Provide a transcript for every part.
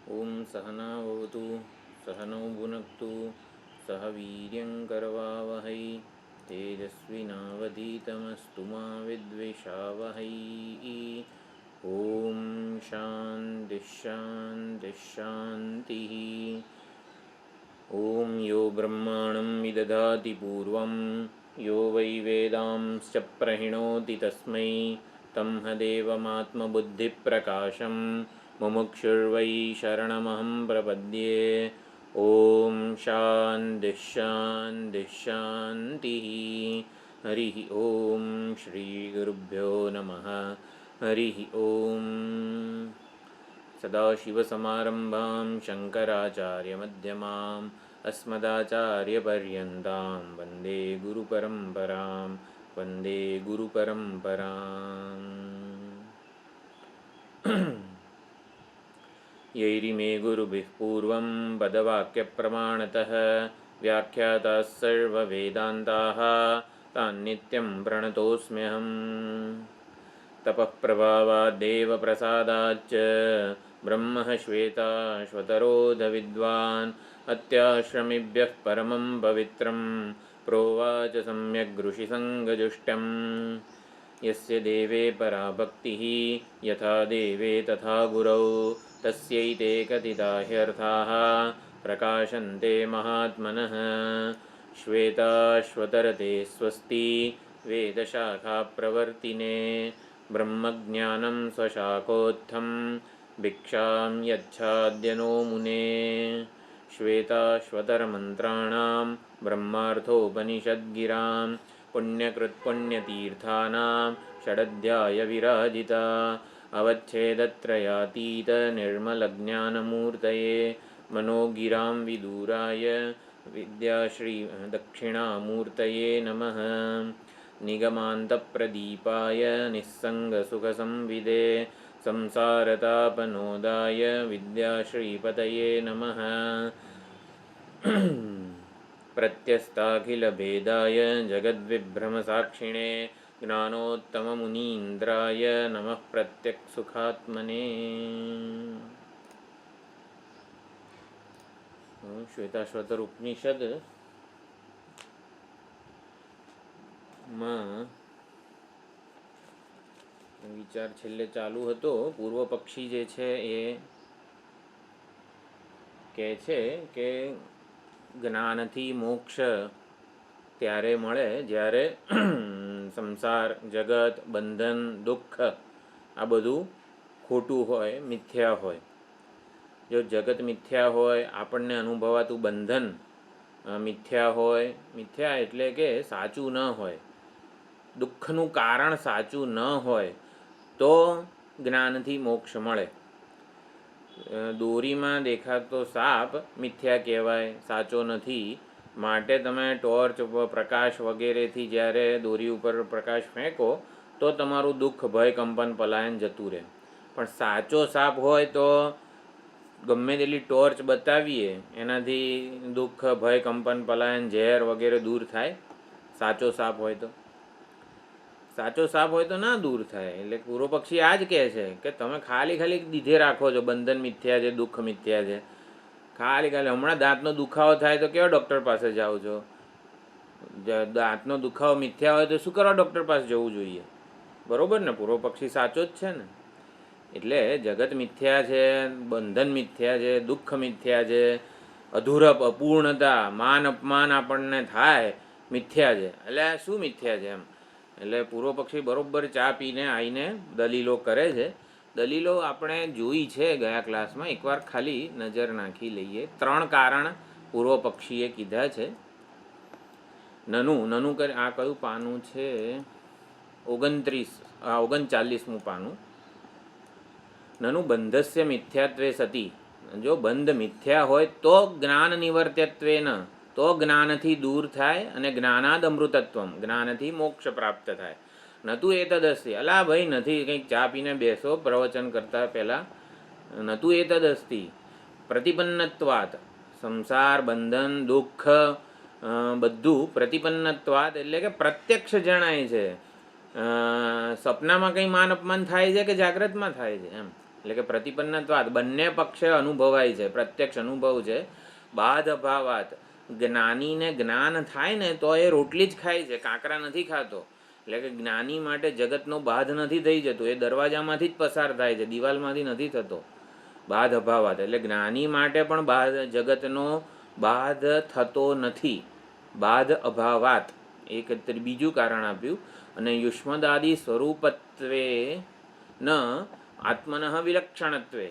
ओम सहनावतु सहनौ भुनक्तु सह वीर्यङ्करवावहै तेजस्विनावधीतमस्तु मा विद्विषावहै। ओम शान्ति शान्ति शान्तिः। ओम यो ब्रह्माणं विदधाति पूर्वं यो वै वेदांश्च प्रहिणोति तस्मै तंहदेवमात्मबुद्धिप्रकाशं मुमुक्षुर्वै शरणमहं प्रपद्ये। ओम शान्ति शान्ति शान्तिः। हरिः ओम श्रीगुरुभ्यो नमः। हरिः ओम। सदाशिवसमारम्भां शङ्कराचार्यमध्यमाम् अस्मदाचार्यपर्यन्तां वन्दे गुरुपरम्परां वन्दे गुरुपरम्पराम्। यैरिमे गुरुभिः पूर्वं पदवाक्यप्रमाणतः व्याख्याताः सर्ववेदान्ताः तान्नित्यं प्रणतोऽस्म्यहम्। तपःप्रभावाद्देव प्रसादाच्च ब्रह्मः श्वेताश्वतरोधविद्वान् अत्याश्रमिभ्यः परमं पवित्रं प्रोवाच सम्यग् ऋषिसङ्गजुष्टम्। यस्य देवे परा भक्तिः यथा देवे तथा गुरौ तस्यैते कथिता ह्यर्थाः प्रकाशन्ते महात्मनः। श्वेताश्वतरते स्वस्ति वेदशाखाप्रवर्तिने ब्रह्मज्ञानं स्वशाखोत्थं भिक्षां यच्छाद्यनो मुने। श्वेताश्वतरमन्त्राणां ब्रह्मार्थोपनिषद्गिरां पुण्यकृत्पुण्यतीर्थानां षडध्यायविराजिता अवच्छेदत्रयातीतनिर्मलज्ञानमूर्तये मनोगिरां विदूराय विद्याश्रीदक्षिणामूर्तये नमः। निगमान्तप्रदीपाय निस्सङ्गसुखसंविदे संसारतापनोदाय विद्याश्रीपतये नमः। प्रत्यस्ताखिलभेदाय जगद्विभ्रमसाक्षिणे ज्ञानोत्तममुनीन्द्राय नमः प्रत्यक्सुखात्मने। श्वेताश्वतर उपनिषद માં વિચાર છેલ્લે ચાલુ હતો. પૂર્વ પક્ષી જે છે એ કહે છે કે જ્ઞાનથી મોક્ષ ત્યારે મળે જ્યારે સંસાર જગત બંધન દુઃખ આ બધું ખોટું હોય, મિથ્યા હોય. જો જગત મિથ્યા હોય, આપણને અનુભવાતું બંધન મિથ્યા હોય, મિથ્યા એટલે કે સાચું ન હોય, દુઃખનું કારણ સાચું ન હોય તો જ્ઞાનથી મોક્ષ મળે. દોરીમાં દેખાતો સાપ મિથ્યા કહેવાય, સાચો નથી. માટે તમે ટોર્ચ પ્રકાશ વગેરેથી જ્યારે દોરી ઉપર પ્રકાશ ફેંકો તો તમારું દુઃખ ભય કંપન પલાયન જતું રહે. પણ સાચો સાપ હોય તો ગમે તેટલી ટોર્ચ બતાવીએ એનાથી દુઃખ ભય કંપન પલાયન ઝેર વગેરે દૂર થાય. સાચો સાપ હોય તો, સાચો સાપ હોય તો ના દૂર થાય. એટલે પૂર્વ પક્ષી આ જ કહે છે કે તમે ખાલી દીધે રાખો છો બંધન મિથ્યા છે, દુઃખ મિથ્યા છે. ખાલી હમણાં દાંતનો દુખાવો થાય તો કેવા ડૉક્ટર પાસે જાઓ છો? દાંતનો દુખાવો મિથ્યા હોય તો શું કરવા ડૉક્ટર પાસે જવું જોઈએ? બરાબર ને? પૂર્વ પક્ષી સાચો જ છે ને. એટલે જગત મિથ્યા છે, બંધન મિથ્યા છે, દુઃખ મિથ્યા છે, અધૂરપ અપૂર્ણતા માન અપમાન આપણને થાય મિથ્યા છે. એટલે શું મિથ્યા છે એમ? એટલે પૂર્વ પક્ષી બરાબર ચા પીને આવીને દલીલો કરે છે. દલીલો આપણે જોઈ છે ગયા ક્લાસમાં, એકવાર ખાલી નજર નાખી લઈએ. 3 કારણ પૂર્વ પક્ષીએ કીધા છે. નનું કરે આ કયું પાનું છે? 39મું પાનું. નનું બંધસ્ય મિથ્યાત્વે સતી. જો બંધ મિથ્યા હોય તો જ્ઞાન નિવર્ત્યત્વેન, તો જ્ઞાનથી દૂર થાય અને જ્ઞાનાદ અમૃતત્વમ, જ્ઞાનથી મોક્ષ પ્રાપ્ત થાય. નતું એ તદસ્તિ. અલા ભાઈ નથી, કંઈક ચા પીને બેસો પ્રવચન કરતા પહેલાં. નતું એ તદસ્તિ પ્રતિપન્નત્વાત. સંસાર બંધન દુઃખ બધું પ્રતિપન્નત્વાત એટલે કે પ્રત્યક્ષ જણાય છે. સપનામાં કંઈ માન અપમાન થાય છે કે જાગ્રતમાં થાય છે એમ? એટલે કે પ્રતિપન્નત્વાદ બંને પક્ષે અનુભવાય છે, પ્રત્યક્ષ અનુભવ છે. બાધ અભાવાત જ્ઞાનીને જ્ઞાન થાય ને તો એ રોટલી જ ખાય છે, કાંકરા નથી ખાતો. એટલે કે જ્ઞાની માટે જગતનો બાધ નથી થઈ જતો, એ દરવાજામાંથી જ પસાર થાય છે, દિવાલમાંથી નથી થતો. બાધ અભાવાત એટલે જ્ઞાની માટે પણ બાધ જગતનો બાધ થતો નથી. બાધ અભાવાત એક બીજું કારણ આપ્યું. અને યુષ્મદાદિ સ્વરૂપત્વે ન આત્મનઃ વિલક્ષણત્વે,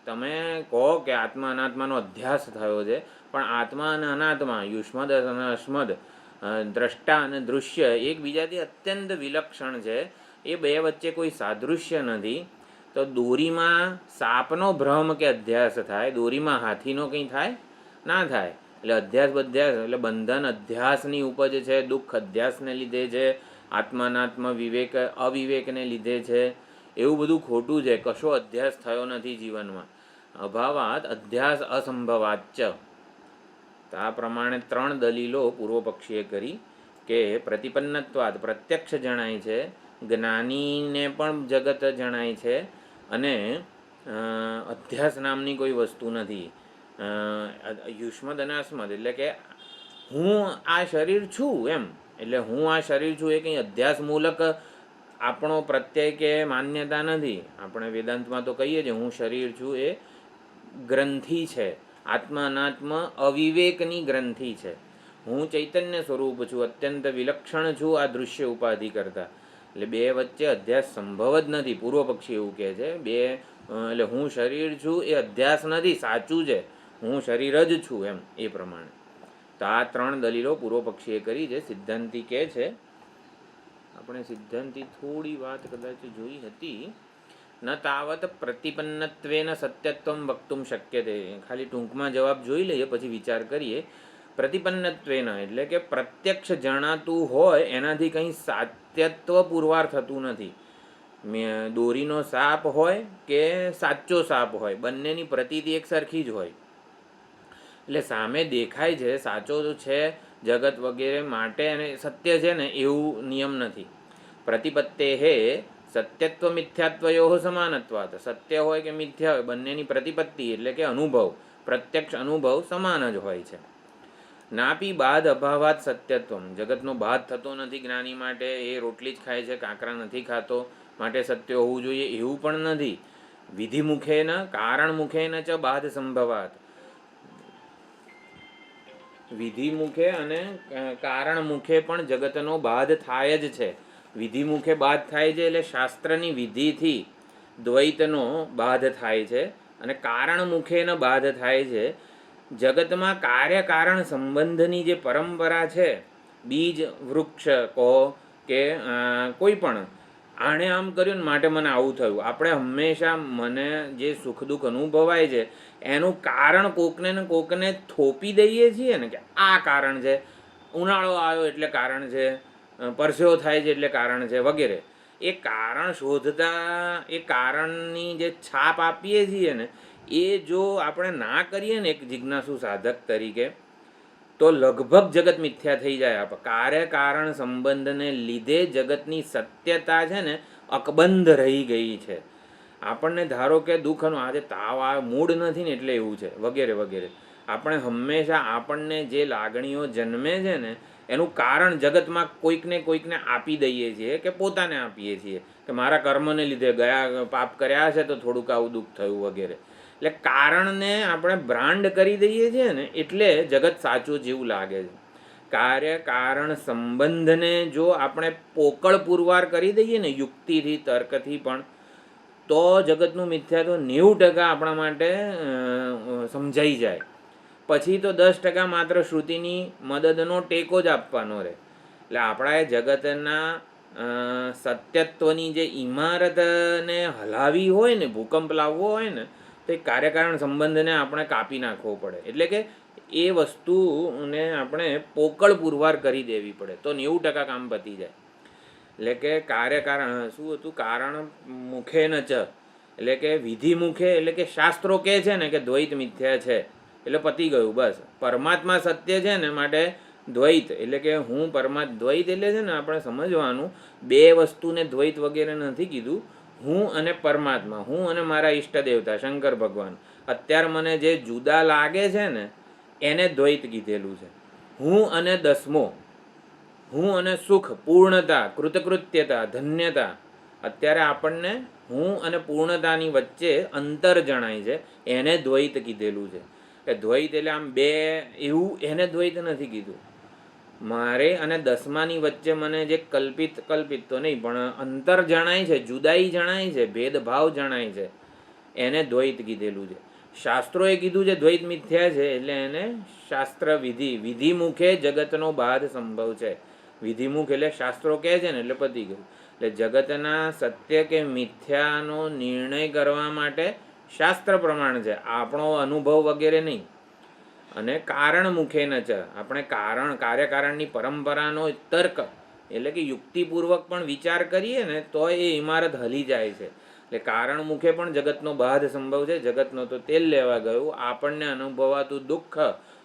તમે કહો કે આત્મા અનાત્માનો અધ્યાસ થયો છે, પણ આત્મા અને અનાત્મા, યુષ્મદ અને અસ્મદ, દ્રષ્ટા અને દૃશ્ય એકબીજાથી અત્યંત વિલક્ષણ છે. એ બે વચ્ચે કોઈ સાદૃશ્ય નથી. તો દોરીમાં સાપનો ભ્રમ કે અધ્યાસ થાય, દોરીમાં હાથીનો કંઈ થાય ના થાય. એટલે અધ્યાસ બધ્યાસ એટલે બંધન અધ્યાસની ઉપજ છે, દુઃખ અધ્યાસને લીધે છે, આત્માનાત્મ વિવેક અવિવેકને લીધે છે. એવું બધું ખોટું છે, કશો અધ્યાસ થયો નથી જીવનમાં. અભાવાત અધ્યાસ અસંભવાચ્ચ. તો આ પ્રમાણે 3 દલીલો પૂર્વ પક્ષીએ કરી કે પ્રતિપન્નત્વાદ પ્રત્યક્ષ જણાય છે, જ્ઞાનીને પણ જગત જણાય છે, અને અધ્યાસ નામની કોઈ વસ્તુ નથી. યુષ્મદ અને અસ્મદ એટલે કે હું આ શરીર છું એમ, એટલે હું આ શરીર છું એ કંઈ અધ્યાસમૂલક આપણો પ્રત્યય કે માન્યતા નથી. આપણે વેદાંતમાં તો કહીએ છીએ હું શરીર છું એ ગ્રંથિ છે, આત્મા અનાત્મ અવિવેકની ગ્રંથિ છે. હું ચૈતન્ય સ્વરૂપ છું, અત્યંત વિલક્ષણ છું આ દૃશ્ય ઉપાધિ કરતાં. એટલે બે વચ્ચે અધ્યાસ સંભવ જ નથી. પૂર્વ પક્ષી એવું કહે છે બે એટલે હું શરીર છું એ અધ્યાસ નથી, સાચું છે, હું શરીર જ છું એમ. એ પ્રમાણે તો આ 3 દલીલો પૂર્વ પક્ષીએ કરી છે. સિદ્ધાંતી કહે છે, આપણે સિદ્ધાંતી થોડી વાત કદાચ જોઈ હતી, ન તાવત પ્રતિપન્નત્વેન સત્યત્વમ વક્તુમ શક્યતે. ખાલી ટૂંકમાં જવાબ જોઈ લઈએ પછી વિચાર કરીએ. પ્રતિપન્નત્વેન એટલે કે પ્રત્યક્ષ જણાતું હોય એનાથી કંઈ સાત્યત્વ પુરવાર થતું નથી. દોરીનો સાપ હોય કે સાચો સાપ હોય, બંનેની પ્રતીતિ એક સરખી જ હોય. એટલે સામે દેખાય છે સાચો છે જગત વગેરે માટે અને સત્ય છે ને એવું નિયમ નથી. પ્રતિપત્તે હે સત્યત્વ મિથ્યાત્વયો સમાનત્વાત. સત્ય હોય કે મિથ્યા હોય, બંનેની પ્રતિપત્તિ એટલે કે અનુભવ, પ્રત્યક્ષ અનુભવ સમાન જ હોય છે. નાપી બાદ અભાવાત સત્યત્વમ. જગતનો બાદ થતો નથી જ્ઞાની માટે, એ રોટલી જ ખાય છે, કાંકરા નથી ખાતો, માટે સત્ય હોવું જોઈએ એવું પણ નથી. વિધિ મુખેન કારણ મુખેન ચ બાદ સંભવાત. વિધિ મુખે અને કારણ મુખે પણ જગતનો બાદ થાય જ છે. વિધિ મુખે બાદ થાય છે એટલે શાસ્ત્રની વિધિથી દ્વૈતનો બાદ થાય છે, અને કારણ મુખેન બાદ થાય છે. જગતમાં કાર્યકારણ સંબંધની જે પરંપરા છે, બીજ વૃક્ષ કહો કે કોઈ પણ, આણે આમ કર્યું ને માટે મને આવું થયું. આપણે હંમેશા મને જે સુખ દુઃખ અનુભવાય છે એનું કારણ કોકને ને કોકને થોપી દઈએ છીએ ને, કે આ કારણ છે, ઉનાળો આવ્યો એટલે કારણ છે, પરસેવો થાય છે એટલે કારણ છે વગેરે. એ કારણ શોધતા એ કારણની જે છાપ આપીએ છીએ ને, એ જો આપણે ના કરીએ ને એક જિજ્ઞાસુ સાધક તરીકે, તો લગભગ જગત મિથ્યા થઈ જાય. કાર્ય કારણ સંબંધને લીધે જગતની સત્યતા છે ને અકબંધ રહી ગઈ છે. આપણને ધારો કે દુઃખનો આજે તાવ આવે, મૂડ નથી ને એટલે એવું છે વગેરે વગેરે. આપણે હંમેશા આપણને જે લાગણીઓ જન્મે છે ને એનું કારણ જગતમાં કોઈકને આપી દઈએ છીએ, કે પોતાને આપીએ છીએ કે મારા કર્મને લીધે ગયા પાપ કર્યા છે તો થોડુંક આવું દુઃખ થયું વગેરે. એટલે કારણને આપણે બ્રાન્ડ કરી દઈએ છીએ ને એટલે જગત સાચું જેવું લાગે છે. કાર્ય કારણ સંબંધને જો આપણે પોકળ પુરવાર કરી દઈએ ને યુક્તિથી તર્કથી પણ, તો જગતનું મિથ્યા તો 90% આપણા માટે સમજાઈ જાય. પછી તો 10% માત્ર શ્રુતિની મદદનો ટેકો જ આપવાનો રહે. એટલે આપણા એ જગતના સત્યત્વની જે ઇમારતને હલાવી હોય ને, ભૂકંપ લાવવો હોય ને, તો એ કાર્યકારણ સંબંધને આપણે કાપી નાખવો પડે. એટલે કે એ વસ્તુને આપણે પોકળ પુરવાર કરી દેવી પડે, તો 90% કામ પતી જાય. એટલે કે કાર્યકારણ શું હતું, કારણ મુખે ન ચ એટલે કે વિધિ મુખે, એટલે કે શાસ્ત્રો કહે છે ને કે દ્વૈત મિથ્યા છે એટલે પતી ગયું બસ. પરમાત્મા સત્ય છે ને માટે દ્વૈત એટલે કે દ્વૈત એટલે છે ને આપણે સમજવાનું, બે વસ્તુને દ્વૈત વગેરે નથી કીધું. હું અને પરમાત્મા, હું અને મારા ઈષ્ટ દેવતા શંકર ભગવાન, અત્યારે મને જે જુદા લાગે છે ને એને દ્વૈત કીધેલું છે. હું અને દસમો, હું અને સુખ, પૂર્ણતા, કૃતકૃત્યતા, ધન્યતા, અત્યારે આપણને હું અને પૂર્ણતાની વચ્ચે અંતર જણાય છે, એને દ્વૈત કીધેલું છે. એ દ્વૈત એટલે આમ બે એવું એને દ્વૈત નથી કીધું. મારે અને દસમાની વચ્ચે મને જે કલ્પિત તો નહીં પણ અંતર જણાય છે, જુદાઈ જણાય છે, ભેદભાવ જણાય છે, એને દ્વૈત કીધેલું છે. શાસ્ત્રોએ કીધું છે દ્વૈત મિથ્યા છે, એટલે એને શાસ્ત્ર વિધિમુખે જગતનો બાધ સંભવ છે. વિધિમુખ એટલે શાસ્ત્રો કહે છે ને એટલે પતી ગયું. એટલે જગતના સત્ય કે મિથ્યાનો નિર્ણય કરવા માટે શાસ્ત્ર પ્રમાણ છે, આપણો અનુભવ વગેરે નહીં. અને કારણ મુખે ન છે, આપણે કાર્યકારણની પરંપરાનો તર્ક એટલે કે યુક્તિપૂર્વક પણ વિચાર કરીએ ને તો એ ઇમારત હલી જાય છે. એટલે કારણ મુખે પણ જગતનો બાધ સંભવ છે. જગતનો તો તેલ લેવા ગયું. આપણને અનુભવાતું દુઃખ,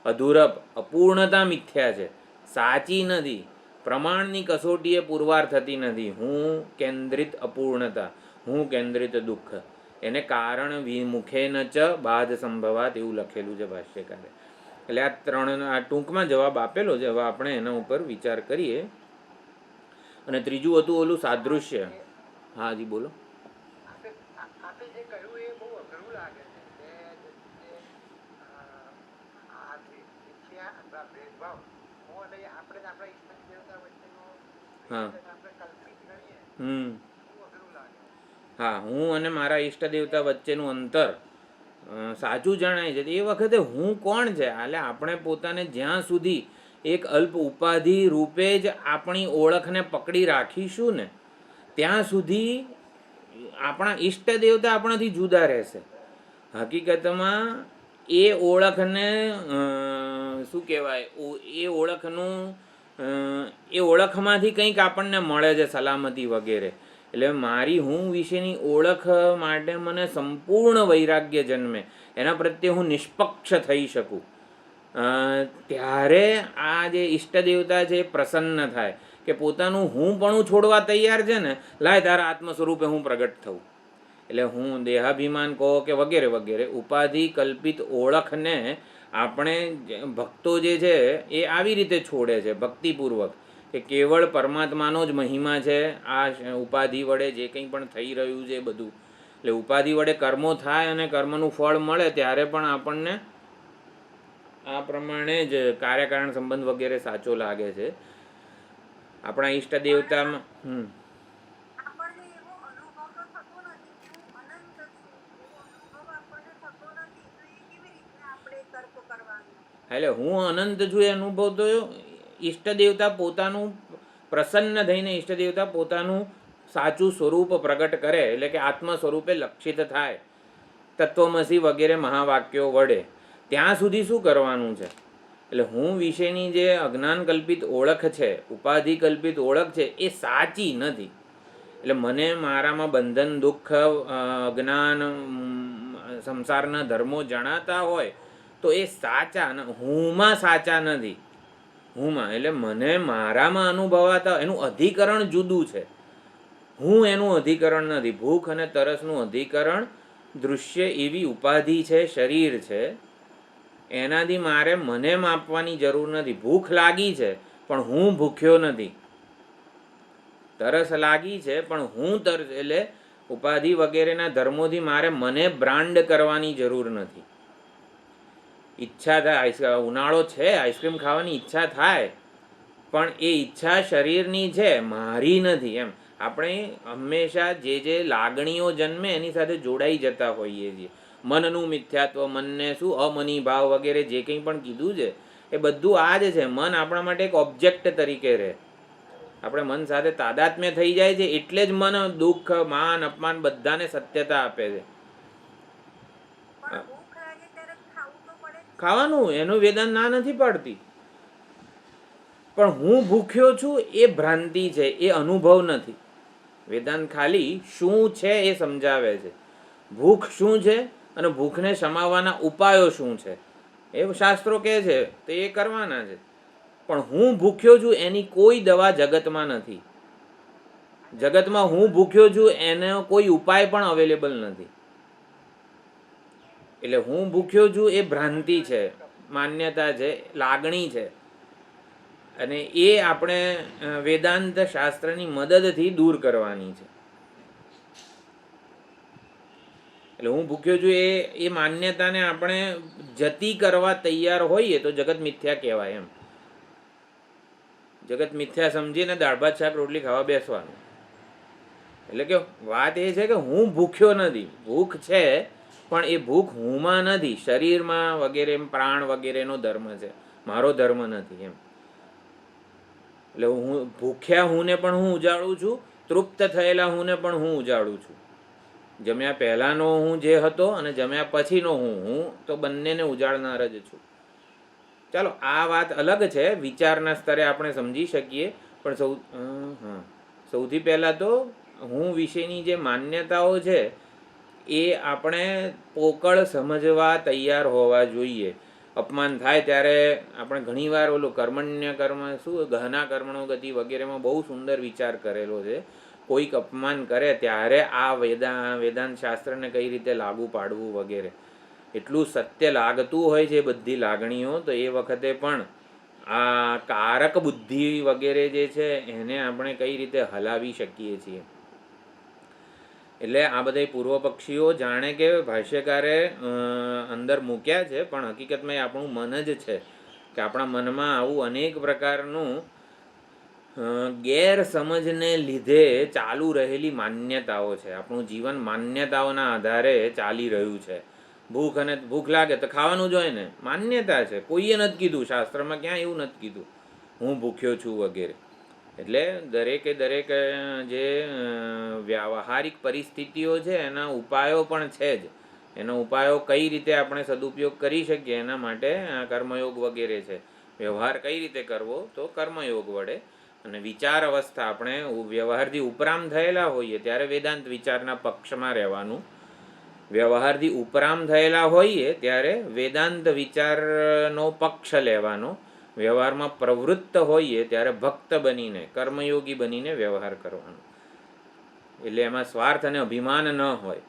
અધૂરપ, અપૂર્ણતા મિથ્યા છે, સાચી નથી. પ્રમાણની કસોટીએ પુરવાર થતી નથી. હું કેન્દ્રિત અપૂર્ણતા, હું કેન્દ્રિત દુઃખ, એને કારણ વિમુખે ન ચ બાધ સંભવાત એવું લખેલું છે ભાષ્યકારે. એટલે આ ત્રણ આ ટૂંકમાં જવાબ આપેલો છે. હવે આપણે એના ઉપર વિચાર કરીએ. અને ત્રીજું હતું ઓલું સાદૃશ્ય. હા જી બોલો. હા હા, હું અને મારા ઈષ્ટ દેવતા વચ્ચેનું અંતર સાચું જણાય છે. એ વખતે હું કોણ છે? એટલે આપણે પોતાને જ્યાં સુધી એક અલ્પ ઉપાધિ રૂપે જ આપણી ઓળખને પકડી રાખીશું ને ત્યાં સુધી આપણા ઈષ્ટ દેવતા આપણાથી જુદા રહેશે. હકીકતમાં એ ઓળખને શું કહેવાય, એ ઓળખમાંથી કંઈક આપણને મળે છે, સલામતી વગેરે. એટલે મારી હું વિશેની ઓળખ માટે મને સંપૂર્ણ વૈરાગ્ય જન્મે, એના પ્રત્યે હું નિષ્પક્ષ થઈ શકું, ત્યારે આ જે ઈષ્ટ દેવતા છે એ પ્રસન્ન થાય કે પોતાનું હું પણ છોડવા તૈયાર છે ને, લાય તારા આત્મ સ્વરૂપે હું પ્રગટ થવું. એટલે હું દેહાભિમાન કહો કે વગેરે વગેરે ઉપાધિ કલ્પિત ઓળખને આપણે ભક્તો જે છે એ આવી રીતે છોડે છે ભક્તિપૂર્વક કે કેવળ પરમાત્માનો જ મહિમા છે આ ઉપાધિ વડે જે કંઈ પણ થઈ રહ્યું છે બધું. એટલે ઉપાધિ વડે કર્મો થાય અને કર્મનું ફળ મળે ત્યારે પણ આપણને આ પ્રમાણે જ કાર્યકારણ સંબંધ વગેરે સાચો લાગે છે. આપણા ઈષ્ટ દેવતામાં એટલે હું અનંત છું એ અનુભવ તો ઈષ્ટ દેવતા પોતાનું પ્રસન્ન થઈને ઈષ્ટ દેવતા પોતાનું સાચું સ્વરૂપ પ્રગટ કરે, એટલે કે આત્મ સ્વરૂપે લક્ષિત થાય તત્વમસી વગેરે મહાવાક્યો વડે. ત્યાં સુધી શું કરવાનું છે? એટલે હું વિશેની જે અજ્ઞાન કલ્પિત ઓળખ છે, ઉપાધિ કલ્પિત ઓળખ છે, એ સાચી નથી. એટલે મને મારામાં બંધન, દુઃખ, અજ્ઞાન, સંસારના ધર્મો જણાતા હોય તો એ સાચા, હુંમાં સાચા નથી. હુંમાં એટલે મને મારામાં અનુભવાતા એનું અધિકરણ જુદું છે, હું એનું અધિકરણ નથી. ભૂખ અને તરસનું અધિકરણ દૃશ્ય એવી ઉપાધિ છે, શરીર છે, એનાથી મારે મને માપવાની જરૂર નથી. ભૂખ લાગી છે પણ હું ભૂખ્યો નથી. તરસ લાગી છે પણ હું એટલે ઉપાધિ વગેરેના ધર્મોથી મારે મને બ્રાન્ડ કરવાની જરૂર નથી. ઈચ્છા થાય, ઉનાળો છે, આઈસ્ક્રીમ ખાવાની ઈચ્છા થાય, પણ એ ઈચ્છા શરીરની છે, મારી નથી. એમ આપણે હંમેશા જે લાગણીઓ જન્મે એની સાથે જોડાઈ જતા હોઈએ છીએ. મનનું મિથ્યાત્વ, મનને શું અમની ભાવ વગેરે જે કંઈ પણ કીધું છે એ બધું આ જ છે. મન આપણા માટે એક ઓબ્જેક્ટ તરીકે રહે. આપણે મન સાથે તાદાત્મ્ય થઈ જાય છે એટલે જ મન દુઃખ, માન, અપમાન બધાને સત્યતા આપે છે. ખાવાનું એનું વેદાંત ના નથી પાડતી, પણ હું ભૂખ્યો છું એ ભ્રાંતિ છે, એ અનુભવ નથી. વેદાંત ખાલી શું છે એ સમજાવે છે. ભૂખ શું છે અને ભૂખને શમાવવાના ઉપાયો શું છે એ શાસ્ત્રો કહે છે તો એ કરવાના છે. પણ હું ભૂખ્યો છું એની કોઈ દવા જગતમાં નથી. જગતમાં હું ભૂખ્યો છું એનો કોઈ ઉપાય પણ અવેલેબલ નથી. એટલે હું ભૂખ્યો છું એ ભ્રાંતિ છે, માન્યતા છે, લાગણી છે, અને એ આપણે વેદાંત શાસ્ત્રની મદદથી દૂર કરવાની છે. એટલે હું ભૂખ્યો છું એ માન્યતાને આપણે જતી કરવા તૈયાર હોઈએ તો જગત મિથ્યા કહેવાય. એમ જગત મિથ્યા સમજીને દાળ ભાત શાક રોટલી ખાવા બેસવાનું. એટલે કે વાત એ છે કે હું ભૂખ્યો નથી, ભૂખ છે પણ એ ભૂખ હુંમાં નથી, શરીરમાં વગેરે પ્રાણ વગેરેનો ધર્મ છે, મારો ધર્મ નથી. એમ એટલે હું ભૂખ્યા હુંને પણ હું ઉજાડું છું, તૃપ્ત થયેલા હુંને પણ હું ઉજાડું છું. જમ્યા પહેલાંનો હું જે હતો અને જમ્યા પછીનો હું તો બંનેને ઉજાડનાર જ છું. ચાલો આ વાત અલગ છે, વિચારના સ્તરે આપણે સમજી શકીએ. પણ સૌથી પહેલાં તો હું વિશેની જે માન્યતાઓ છે એ આપણે પોકળ સમજવા તૈયાર હોવા જોઈએ. અપમાન થાય ત્યારે આપણે ઘણીવાર ઓલું કર્મણ્ય કર્મ શું ગહના કર્મણો ગતિ વગેરેમાં બહુ સુંદર વિચાર કરેલો છે. કોઈક અપમાન કરે ત્યારે આ વેદાંત શાસ્ત્રને કઈ રીતે લાગુ પાડવું વગેરે એટલું સત્ય લાગતું હોય છે બધી લાગણીઓ. તો એ વખતે પણ આ કારક બુદ્ધિ વગેરે જે છે એને આપણે કઈ રીતે હલાવી શકીએ છીએ. એટલે આ બધા પૂર્વ પક્ષીઓ જાણે કે ભાષ્યકારે અંદર મૂક્યા છે, પણ હકીકતમાં એ આપણું મન જ છે કે આપણા મનમાં આવું અનેક પ્રકારનું ગેરસમજને લીધે ચાલુ રહેલી માન્યતાઓ છે. આપણું જીવન માન્યતાઓના આધારે ચાલી રહ્યું છે. ભૂખ લાગે તો ખાવાનું જ હોય ને, માન્યતા છે, કોઈએ નથી કીધું, શાસ્ત્રમાં ક્યાં એવું નથી કીધું હું ભૂખ્યો છું વગેરે. એટલે દરેકે દરેક જે વ્યાવહારિક પરિસ્થિતિઓ છે એના ઉપાયો પણ છે જ. એનો ઉપાયો કઈ રીતે આપણે સદુપયોગ કરી શકીએ એના માટે કર્મયોગ વગેરે છે. વ્યવહાર કઈ રીતે કરવો તો કર્મયોગ વડે. અને વિચાર અવસ્થા આપણે વ્યવહારથી ઉપરામ થયેલા હોઈએ ત્યારે વેદાંત વિચારના પક્ષમાં રહેવાનું. વ્યવહારથી ઉપરામ થયેલા હોઈએ ત્યારે વેદાંત વિચારનો પક્ષ લેવાનો. વ્યવહારમાં પ્રવૃત્ત હોઈએ ત્યારે ભક્ત બનીને કર્મયોગી બનીને વ્યવહાર કરવાનો. એટલે એમાં સ્વાર્થ અને અભિમાન ન હોય.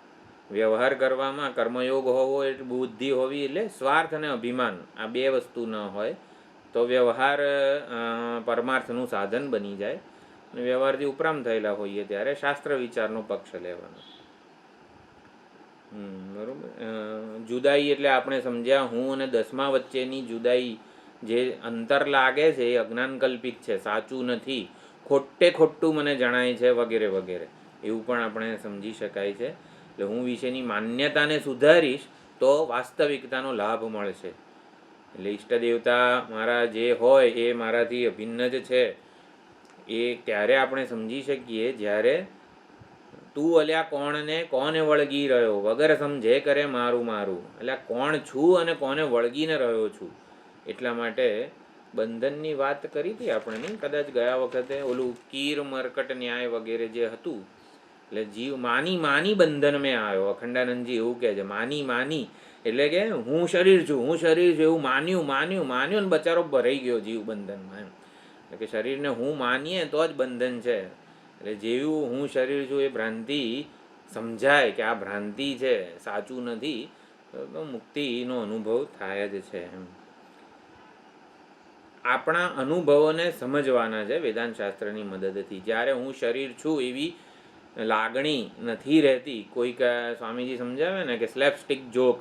વ્યવહાર કરવામાં કર્મયોગ હોવો એટલે બુદ્ધિ હોવી એટલે સ્વાર્થ અને અભિમાન આ બે વસ્તુ ન હોય તો વ્યવહાર પરમાર્થનું સાધન બની જાય. અને વ્યવહારથી ઉપરામ થયેલા હોઈએ ત્યારે શાસ્ત્ર વિચારનો પક્ષ લેવાનો. બરાબર. જુદાઈ એટલે આપણે સમજ્યા હું અને દસમા વચ્ચેની જુદાઈ જે અંતર લાગે છે એ અજ્ઞાન કલ્પિત છે, સાચું નથી, ખોટું મને જણાય છે વગેરે વગેરે એવું પણ આપણે સમજી શકાય છે. એટલે હું વિશેની માન્યતાને સુધારીશ તો વાસ્તવિકતાનો લાભ મળશે. એટલે ઈષ્ટદેવતા મારા જે હોય એ મારાથી અભિન્ન જ છે એ ત્યારે આપણે સમજી શકીએ જ્યારે તું અલ્યા કોને વળગી રહ્યો વગર સમજે કરે મારું મારું. એટલે કોણ છું અને કોને વળગીને રહ્યો છું. એટલા માટે બંધનની વાત કરી હતી આપણે નહીં કદાચ ગયા વખતે ઓલું કીર મરકટ ન્યાય વગેરે જે હતું. એટલે જીવ માની બંધન મેં આવ્યો. અખંડાનંદજી એવું કહે છે માની એટલે કે હું શરીર છું એવું માન્યું ને બચારો ભરાઈ ગયો જીવ બંધનમાં. એમ એટલે કે શરીરને હું માનીએ તો જ બંધન છે. એટલે જેવું હું શરીર છું એ ભ્રાંતિ સમજાય કે આ ભ્રાંતિ છે, સાચું નથી, તો મુક્તિનો અનુભવ થાય જ છે. એમ આપણા અનુભવોને સમજવાના છે વેદાંત શાસ્ત્રની મદદથી. જ્યારે હું શરીર છું એવી લાગણી નથી રહેતી. કોઈક સ્વામીજી સમજાવે ને કે સ્લેપસ્ટિક જોક,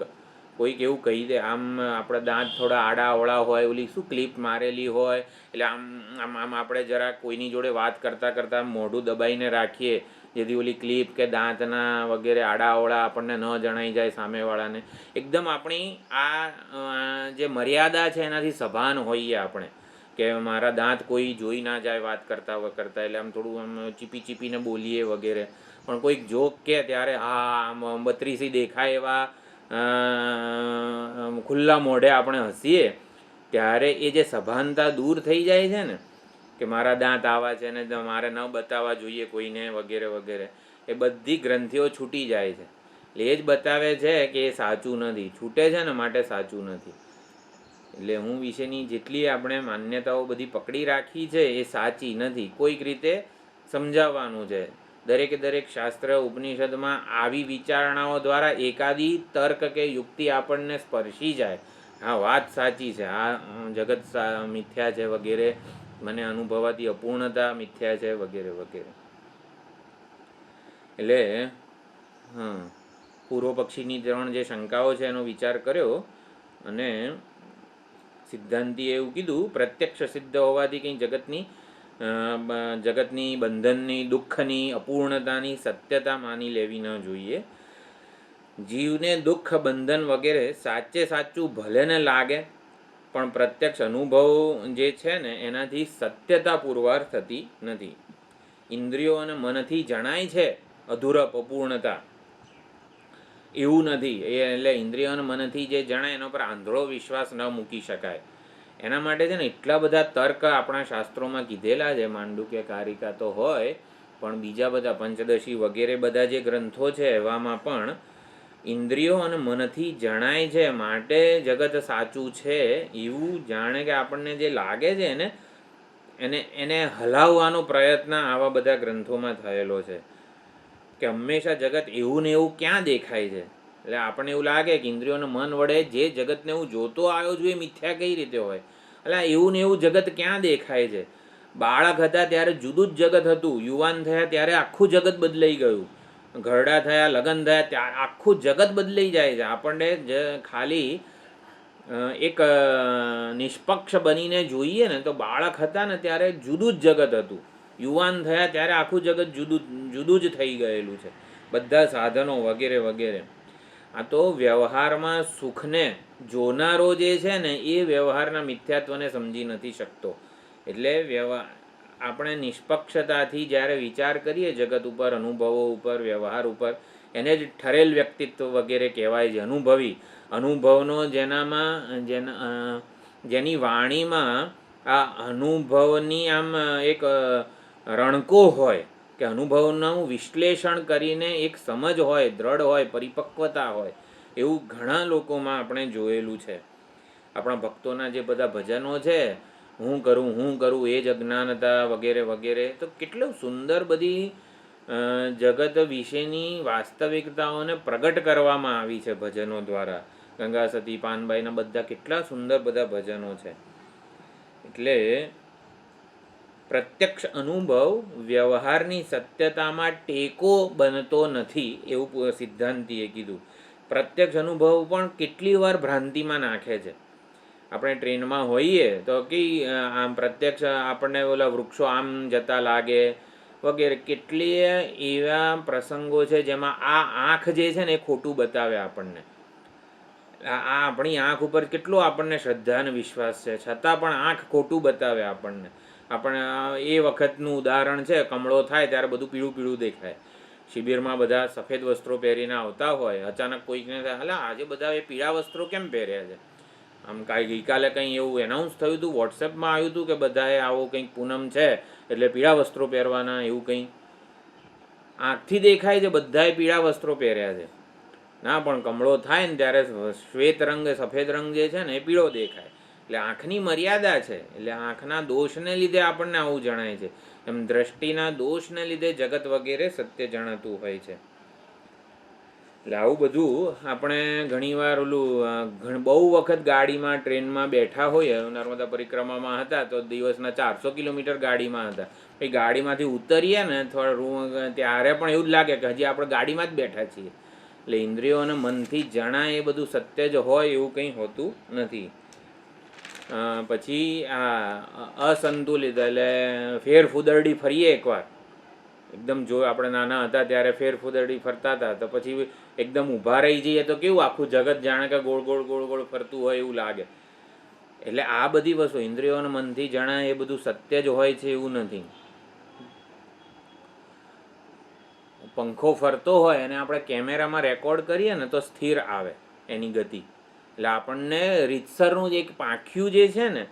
કોઈક એવું કહી દે આમ આપણા દાંત થોડા આડા અવળા હોય, ઓલી શું ક્લિપ મારેલી હોય એટલે આમ આપણે જરા કોઈની જોડે વાત કરતાં મોઢું દબાઈને રાખીએ જેથી ઓલી ક્લિપ કે દાંતના વગેરે આડા અવળા આપણને ન જણાઈ જાય સામેવાળાને. એકદમ આપણી આ જે મર્યાદા છે એનાથી સભાન હોઈએ આપણે કે મારા દાંત કોઈ જોઈ ના જાય વાત કરતાં એટલે આમ થોડું આમ ચીપીને બોલીએ વગેરે. પણ કોઈક જોક કે ત્યારે આમ 32 દેખાય એવા ખુલ્લા મોઢે આપણે હસીએ ત્યારે એ જે સભાનતા દૂર થઈ જાય છે ને કે મારા દાંત આવા છે ને મારે ન બતાવવા જોઈએ કોઈને વગેરે વગેરે, એ બધી ગ્રંથિઓ છૂટી જાય છે. એટલે એ જ બતાવે છે કે એ સાચું નથી, છૂટે છે ને માટે સાચું નથી. એટલે હું વિશેની જેટલી આપણે માન્યતાઓ બધી પકડી રાખી છે એ સાચી નથી. કોઈક રીતે સમજાવવાનું છે. દરેકે દરેક શાસ્ત્ર ઉપનિષદમાં આવી વિચારણાઓ દ્વારા એકાદી તર્ક કે યુક્તિ આપણને સ્પર્શી જાય, હા વાત સાચી છે, આ જગત મિથ્યા છે વગેરે, મને અનુભવાતી અપૂર્ણતા મિથ્યા છે વગેરે વગેરે. એટલે પૂર્વ પક્ષીની 3 જે શંકાઓ છે એનો વિચાર કર્યો અને સિદ્ધાંતિએ એવું કીધું, પ્રત્યક્ષ સિદ્ધ હોવાથી કંઈ જગતની બંધનની, દુઃખની, અપૂર્ણતાની સત્યતા માની લેવી ન જોઈએ. જીવને દુઃખ, બંધન વગેરે સાચે સાચું ભલે ને લાગે, પણ પ્રત્યક્ષ અનુભવ જે છે ને એનાથી સત્યતા પુરવાર થતી નથી. ઇન્દ્રિયો અને મનથી જણાય છે અધૂરપ, અપૂર્ણતા, એવું નથી. એટલે ઇન્દ્રિયો અને મનથી જે જણાય એના પર આંધળો વિશ્વાસ ન મૂકી શકાય. એના માટે છે ને એટલા બધા તર્ક આપણા શાસ્ત્રોમાં કીધેલા છે. માંડુક્ય, કારિકા તો હોય, પણ બીજા બધા પંચદશી વગેરે બધા જે ગ્રંથો છે એવામાં પણ ઇન્દ્રિયો અને મનથી જણાય છે માટે જગત સાચું છે એવું જાણે કે આપણને જે લાગે છે એને હલાવવાનો પ્રયત્ન આવા બધા ગ્રંથોમાં થયેલો છે. કે હંમેશા જગત એવું ને એવું ક્યાં દેખાય છે. એટલે આપણને એવું લાગે કે ઇન્દ્રિયોને મન વડે જે જગતને હું જોતો આવ્યો છું એ મિથ્યા કઈ રીતે હોય. એટલે એવું ને એવું જગત ક્યાં દેખાય છે. બાળક હતા ત્યારે જુદું જ જગત હતું, યુવાન થયા ત્યારે આખું જગત બદલાઈ ગયું, ઘરડા થયા, લગ્ન થયા, ત્યાં આખું જગત બદલાઈ જાય છે. આપણને ખાલી એક નિષ્પક્ષ બનીને જોઈએ ને તો બાળક હતા ને ત્યારે જુદું જ જગત હતું, યુવાન થયા ત્યારે આખું જગત જુદું જ થઈ ગયેલું છે, બધા સાધનો વગેરે વગેરે. આ તો વ્યવહારમાં સુખને જોનારો જે છે ને એ વ્યવહારના મિથ્યાત્વને સમજી નથી શકતો. એટલે આપણે નિષ્પક્ષતાથી જ્યારે વિચાર કરીએ જગત ઉપર, અનુભવો ઉપર, વ્યવહાર ઉપર, એને જ ઠરેલ વ્યક્તિત્વ વગેરે કહેવાય છે. અનુભવનો જેની વાણીમાં આ અનુભવની આમ એક રણકો હોય, કે અનુભવનું વિશ્લેષણ કરીને એક સમજ હોય, દ્રઢ હોય, પરિપક્વતા હોય, એવું ઘણા લોકોમાં આપણે જોયેલું છે. આપણા ભક્તોના જે બધા ભજનો છે, હું કરું એ જ અજ્ઞાનતા વગેરે વગેરે, તો કેટલું સુંદર બધી જગત વિશેની વાસ્તવિકતાઓને પ્રગટ કરવામાં આવી છે ભજનો દ્વારા. ગંગા સતી, પાનબાઈના બધા કેટલા સુંદર બધા ભજનો છે. એટલે પ્રત્યક્ષ અનુભવ વ્યવહારની સત્યતામાં ટેકો બનતો નથી એવું સિદ્ધાંતિએ કીધું. પ્રત્યક્ષ અનુભવ પણ કેટલી વાર ભ્રાંતિમાં નાખે છે. આપણે ટ્રેનમાં હોઈએ તો આમ પ્રત્યક્ષ આપણને ઓલા વૃક્ષો આમ જતા લાગે વગેરે, કેટલી એવા પ્રસંગો છે જેમાં આ આંખ જે છે ને એ ખોટું બતાવે આપણને. આ આપણી આંખ ઉપર કેટલો આપણને શ્રદ્ધા અને વિશ્વાસ છે, છતાં પણ આંખ ખોટું બતાવે આપણને. આપણે એ વખતનું ઉદાહરણ છે, કમળો થાય ત્યારે બધું પીળું પીળું દેખાય. શિબિરમાં બધા સફેદ વસ્ત્રો પહેરીને આવતા હોય, અચાનક કોઈકને થાય, અલા આજે બધા એ પીળા વસ્ત્રો કેમ પહેર્યા છે? આમ ગઈકાલે કંઈ એવું એનાઉન્સ થયું હતું, વોટ્સએપમાં આવ્યું હતું કે બધાએ આવો કંઈક પૂનમ છે એટલે પીળા વસ્ત્રો પહેરવાના, એવું કંઈ આંખથી દેખાય છે બધાએ પીળા વસ્ત્રો પહેર્યા છે. ના, પણ કમળો થાય ને ત્યારે શ્વેત રંગ, સફેદ રંગ જે છે ને એ પીળો દેખાય. એટલે આંખની મર્યાદા છે. એટલે આંખના દોષને લીધે આપણને આવું જણાય છે. એમ દ્રષ્ટિના દોષને લીધે જગત વગેરે સત્ય જણાતું હોય છે. એટલે આવું બધું આપણે ઘણીવાર બહુ વખત ગાડીમાં, ટ્રેનમાં બેઠા હોઈએ. નર્મદા પરિક્રમામાં હતા તો દિવસના 400 કિલોમીટર ગાડીમાં હતા. પછી ગાડીમાંથી ઉતરીએ ને થોડા ત્યારે પણ એવું જ લાગે કે હજી આપણે ગાડીમાં જ બેઠા છીએ. એટલે ઇન્દ્રિયો અને મનથી જણાય એ બધું સત્ય જ હોય એવું કંઈ હોતું નથી. પછી આ અસંતુલિત એટલે ફેરફુદરડી ફરીએ એકવાર. એકદમ જો આપણે નાના હતા ત્યારે ફેરફુદરડી ફરતા હતા તો પછી એકદમ ઊભા રહી જઈએ તો કેવું આખું જગત જાણે કે ગોળ ગોળ ગોળ ગોળ ફરતું હોય એવું લાગે. એટલે આ બધી વસ્તુ ઇન્દ્રિયો અને મનથી જણાય એ બધું સત્ય જ હોય છે એવું નથી. પંખો ફરતો હોય અને આપણે કેમેરામાં રેકોર્ડ કરીએ ને તો સ્થિર આવે એની ગતિ. એટલે આપણને રીતસરનું એક પાંખિયું જે છે ને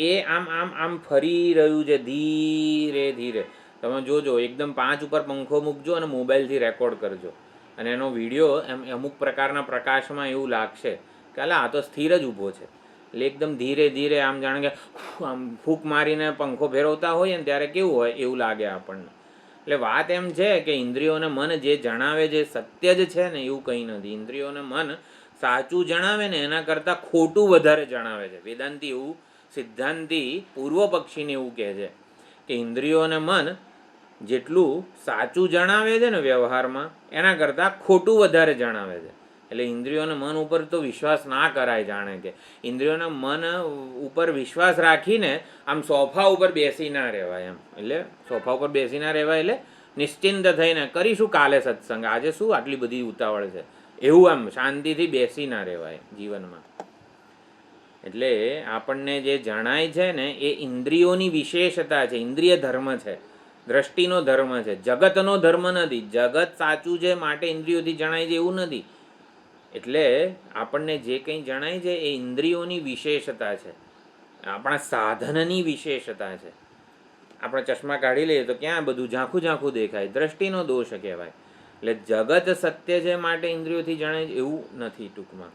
એ આમ આમ આમ ફરી રહ્યું છે ધીરે ધીરે. તમે જોજો, એકદમ 5 ઉપર પંખો મૂકજો અને મોબાઈલથી રેકોર્ડ કરજો અને એનો વિડીયો અમુક પ્રકારના પ્રકાશમાં એવું લાગશે કે આ તો સ્થિર જ ઊભો છે. એટલે એકદમ ધીરે ધીરે આમ જાણે કે આમ ફૂંક મારીને પંખો ફેરવતા હોઈએ ને ત્યારે કેવું હોય એવું લાગે આપણને. એટલે વાત એમ છે કે ઇન્દ્રિયોને મન જે જણાવે જે સત્ય જ છે ને એવું કંઈ નથી. ઇન્દ્રિયોને મન સાચું જણાવે ને એના કરતાં ખોટું વધારે જણાવે છે. વેદાંતિ એવું સિદ્ધાંતિ પૂર્વ પક્ષીને એવું કહે છે કે ઇન્દ્રિયોને મન જેટલું સાચું જણાવે છે ને વ્યવહારમાં એના કરતાં ખોટું વધારે જણાવે છે. એટલે ઇન્દ્રિયોના મન ઉપર તો વિશ્વાસ ના કરાય. જાણે કે ઇન્દ્રિયોના મન ઉપર વિશ્વાસ રાખીને આમ સોફા ઉપર બેસી ના રહેવાય એમ. એટલે સોફા ઉપર બેસી ના રહેવાય એટલે નિશ્ચિંત થઈને કરીશું કાલે સત્સંગ, આજે શું આટલી બધી ઉતાવળ છે, એવું આમ શાંતિથી બેસી ના રહેવાય જીવનમાં. એટલે આપણને જે જણાય છે ને એ ઇન્દ્રિયોની વિશેષતા છે, ઇન્દ્રિય ધર્મ છે, દ્રષ્ટિનો ધર્મ છે, જગતનો ધર્મ નથી. જગત સાચું છે માટે ઇન્દ્રિયોથી જણાય છે એવું નથી. એટલે આપણને જે કંઈ જણાય છે એ ઇન્દ્રિયોની વિશેષતા છે, આપણા સાધનની વિશેષતા છે. આપણે ચશ્મા કાઢી લઈએ તો ક્યાં બધું ઝાંખું ઝાંખું દેખાય, દ્રષ્ટિનો દોષ કહેવાય. એટલે જગત સત્ય છે માટે ઇન્દ્રિયોથી જણાય એવું નથી. ટૂંકમાં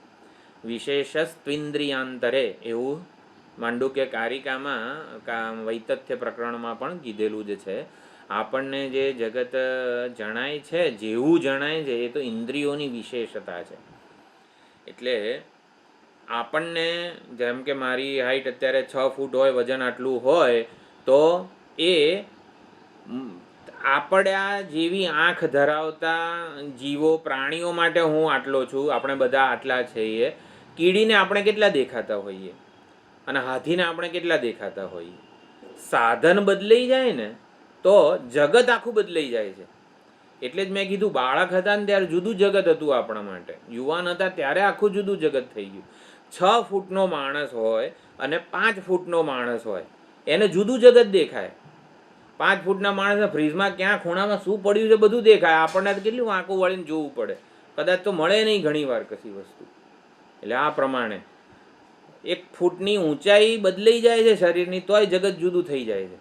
વિશેષસ્ત્વિન્દ્રિયાંતરે એવું માંડુક્ય કારિકામાં વૈતથ્ય પ્રકરણમાં પણ કીધેલું જ છે. આપણને જે જગત જણાય છે, જેવું જણાય છે એ તો ઇન્દ્રિયોની વિશેષતા છે. એટલે આપણને જેમ કે મારી હાઈટ અત્યારે 6 ફૂટ હોય, વજન આટલું હોય, તો એ આપણા જેવી આંખ ધરાવતા જીવો પ્રાણીઓ માટે હું આટલો છું, આપણે બધા આટલા છીએ. કીડીને આપણે કેટલા દેખાતા હોઈએ અને હાથીને આપણે કેટલા દેખાતા હોઈએ. સાધન બદલાઈ જાય ને તો જગત આખું બદલાઈ જાય છે. એટલે જ મેં કીધું બાળક હતા ને ત્યારે જુદું જગત હતું આપણા માટે, યુવાન હતા ત્યારે આખું જુદું જગત થઈ ગયું. 6 ફૂટનો માણસ હોય અને 5 ફૂટનો માણસ હોય, એને જુદું જગત દેખાય. 5 ફૂટના માણસને ફ્રીજમાં ક્યાં ખૂણામાં શું પડ્યું છે બધું દેખાય, આપણને તો કેટલું આંખું વળીને જોવું પડે, કદાચ તો મળે નહીં ઘણી વાર કશી વસ્તુ. એટલે આ પ્રમાણે 1 ફૂટની ઊંચાઈ બદલાઈ જાય છે શરીરની, તોય જગત જુદું થઈ જાય છે.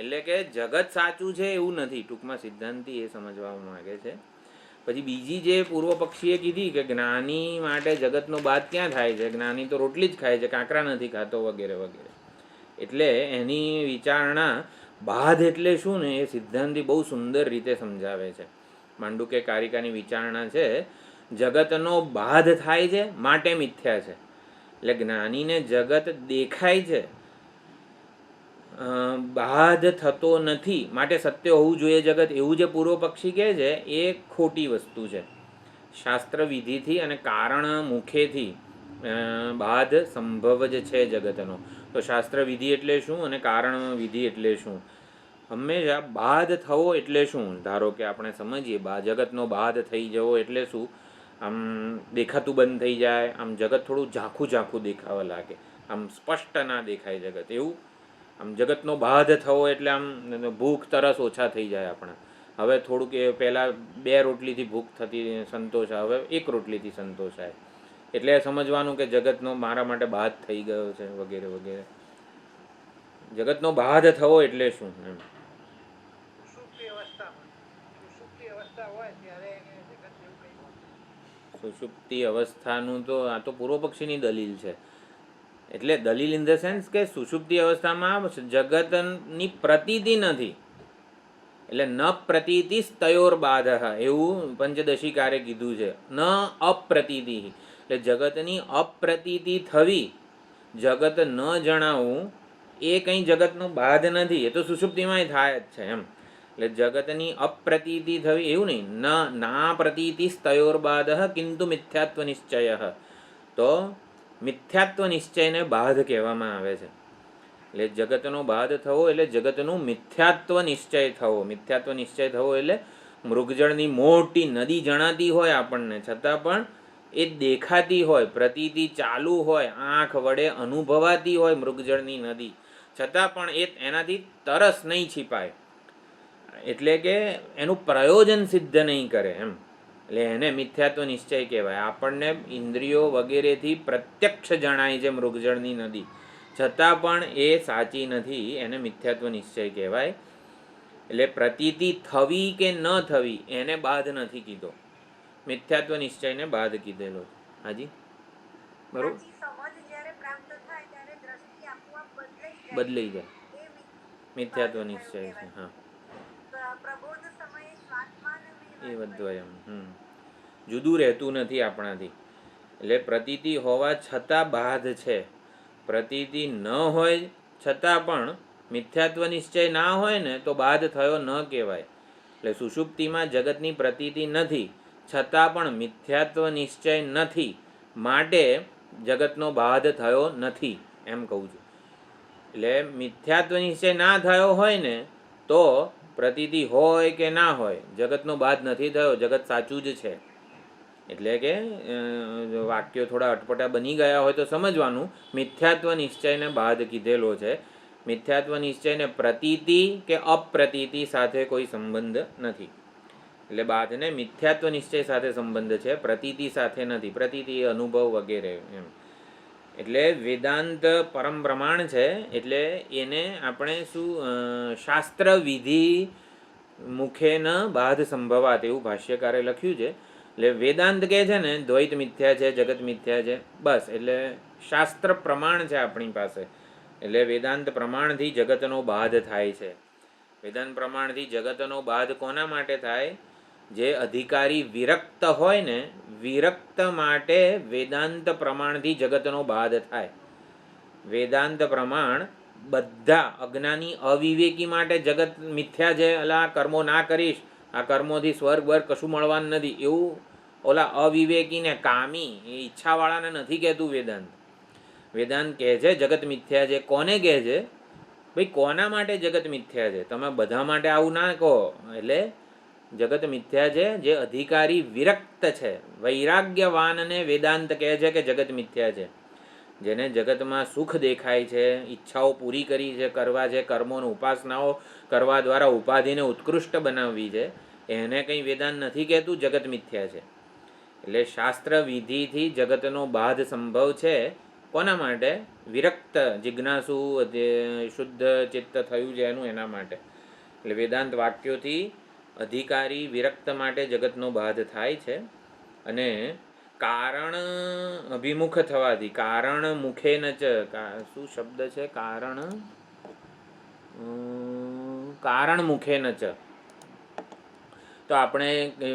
એટલે કે જગત સાચું છે એવું નથી. ટૂંકમાં સિદ્ધાંતિ એ સમજવા માંગે છે. પછી બીજી જે પૂર્વ પક્ષીએ કીધી કે જ્ઞાની માટે જગતનો બાદ ક્યાં થાય છે, જ્ઞાની તો રોટલી જ ખાય છે, કાંકરા નથી ખાતો વગેરે વગેરે. એટલે એની વિચારણા બાદ એટલે શું ને એ સિદ્ધાંતિ બહુ સુંદર રીતે સમજાવે છે. માંડુક્ય કારિકાની વિચારણા છે, જગતનો બાદ થાય છે માટે મિથ્યા છે. એટલે જ્ઞાનીને જગત દેખાય છે, બાદ થતો નથી માટે સત્ય હોવું જોઈએ જગત, એવું જે પૂર્વ પક્ષી કહે છે એ ખોટી વસ્તુ છે. શાસ્ત્ર વિધિથી અને કારણ મુખેથી બાદ સંભવ જ છે જગતનો. તો શાસ્ત્ર વિધિ એટલે શું અને કારણ વિધિ એટલે શું? હંમેશા બાદ થવો એટલે શું? ધારો કે આપણે સમજીએ જગતનો બાદ થઈ જવો એટલે શું? આમ દેખાતું બંધ થઈ જાય, આમ જગત થોડું ઝાંખું ઝાંખું દેખાવા લાગે, આમ સ્પષ્ટ ના દેખાય જગત, એવું. આમ જગતનો બાદ થવો એટલે આમ ભૂખ તરસ ઓછા થઈ જાય આપણા. હવે થોડુંક એ પહેલાં 2 રોટલીથી ભૂખ થતી સંતોષાય, હવે 1 રોટલીથી સંતોષાય. એટલે સમજવાનું કે જગતનો મારા માટે બાદ થઈ ગયો છે વગેરે વગેરે. જગતનો બાદ થવો એટલે શું એમ? સુષુપ્તિ અવસ્થાનું તો આ તો પૂર્વ પક્ષીની દલીલ છે. એટલે દલીલ ઇન ધ સેન્સ કે સુષુપ્તિ અવસ્થામાં જગતની પ્રતીતિ નથી. એટલે ન પ્રતીતિ તયોર બાધ એવું પંચદશીકારે કીધું છે. ન અપ્રતીતિ, એટલે જગતની અપ્રતીતિ થવી, જગત ન જણાવવું એ કંઈ જગતનો બાધ નથી. એ તો સુષુપ્તિમાંય થાય જ છે એમ. એટલે જગતની અપ્રતીતિ થવી એવું નહીં. ના પ્રતીતિ તયોર બાધ કિંતુ મિથ્યાત્વ નિશ્ચય. તો મિથ્યાત્વ નિશ્ચયને બાધ કહેવામાં આવે છે. એટલે જગતનો બાધ થવો એટલે જગતનું મિથ્યાત્વ નિશ્ચય થવો. મિથ્યાત્વ નિશ્ચય થવો એટલે મૃગજળની મોટી નદી જણાતી હોય આપણને, છતાં પણ એ દેખાતી હોય, પ્રતીતિ ચાલુ હોય, આંખ વડે અનુભવાતી હોય મૃગજળની નદી, છતાં પણ એનાથી તરસ નહીં છીપાય. એટલે કે એનું પ્રયોજન સિદ્ધ નહીં કરે એમ. એટલે એને મિથ્યાત્વ નિશ્ચય કહેવાય. આપણને ઇન્દ્રિયો વગેરેથી પ્રત્યક્ષ જણાય છે મૃગજળની નદી, છતાં પણ એ સાચી નથી, એને મિથ્યાત્વ નિશ્ચય કહેવાય. એટલે પ્રતીતિ થવી કે ન થવી એને બાદ નથી કીધો, મિથ્યાત્વ નિશ્ચયને બાદ કીધેલો. હાજી બરોબર, બદલાઈ જાય, મિથ્યાત્વ નિશ્ચય છે. હા, એ વદ્વયમ જુદું રહેતું નથી આપણાથી. એટલે પ્રતીતિ હોવા છતાં બાધ છે. પ્રતીતિ ન હોય છતાં પણ મિથ્યાત્વ નિશ્ચય ના હોય ને તો બાધ થયો ન કહેવાય. એટલે સુષુપ્તિમાં જગતની પ્રતીતિ નથી છતાં પણ મિથ્યાત્વ નિશ્ચય નથી માટે જગતનો બાધ થયો નથી એમ કહું છું. એટલે મિથ્યાત્વ નિશ્ચય ના થયો હોય ને તો પ્રતીતિ હોય કે ના હોય જગતનો બાધ નથી થયો, જગત સાચું જ છે. એટલે કે વાક્યો થોડા અટપટા બની ગયા હોય તો સમજવાનું મિથ્યાત્વ નિશ્ચયને બાધ કીધેલો છે. મિથ્યાત્વ નિશ્ચયને પ્રતીતિ કે અપ્રતીતિ સાથે કોઈ સંબંધ નથી. એટલે બાધને મિથ્યાત્વ નિશ્ચય સાથે સંબંધ છે, પ્રતીતિ સાથે નથી. પ્રતીતિ અનુભવ વગેરે એમ. એટલે વેદાંત પરમ પ્રમાણ છે. એટલે એને આપણે શું શાસ્ત્ર વિધિ મુખે ન બાધ સંભવાત એવું ભાષ્યકારે લખ્યું છે. એટલે વેદાંત કહે છે ને દ્વૈત મિથ્યા છે, જગત મિથ્યા છે, બસ. એટલે શાસ્ત્ર પ્રમાણ છે આપણી પાસે. એટલે વેદાંત પ્રમાણથી જગતનો બાધ થાય છે. વેદાંત પ્રમાણથી જગતનો બાધ કોના માટે થાય? જે અધિકારી વિરક્ત હોય ને, વિરક્ત માટે વેદાંત પ્રમાણથી જગતનો બાધ થાય. વેદાંત પ્રમાણ બધા અજ્ઞાની અવિવેકી માટે જગત મિથ્યા છે. અલા કર્મો ના કરીશ, આ કર્મોથી સ્વર્ગ વર્ગ કશું મળવાનું નથી, એવું ઓલા અવિવેકીને કામી એ ઈચ્છાવાળાને નથી કહેતું વેદાંત. વેદાંત કહે છે જગત મિથ્યા છે. કોને કહે છે? ભાઈ કોના માટે જગત મિથ્યા છે? તમે બધા માટે આવું ના કહો. એટલે જગત મિથ્યા છે જે અધિકારી વિરક્ત છે. વૈરાગ્યવાનને વેદાંત કહે છે કે જગત મિથ્યા છે. જેને જગતમાં સુખ દેખાય છે, ઈચ્છાઓ પૂરી કરી છે, કરવા છે, કર્મોનો ઉપાસનાઓ કરવા દ્વારા ઉપાધિને ઉત્કૃષ્ટ બનાવવી છે, એને કંઈ વેદાંત નથી કહેતું જગત મિથ્યા છે. એટલે શાસ્ત્ર વિધિથી જગતનો બાધ સંભવ છે. કોના માટે? વિરક્ત જિજ્ઞાસુ શુદ્ધ ચિત્ત થયું છે એનું, એના માટે. એટલે વેદાંત વાક્યોથી અધિકારી વિરક્ત માટે જગતનો બાધ થાય છે. અને કારણ અભિમુખ થવાથી, કારણ મુખે ન ચ, શું શબ્દ છે? કારણ મુખે ન ચ. તો આપણે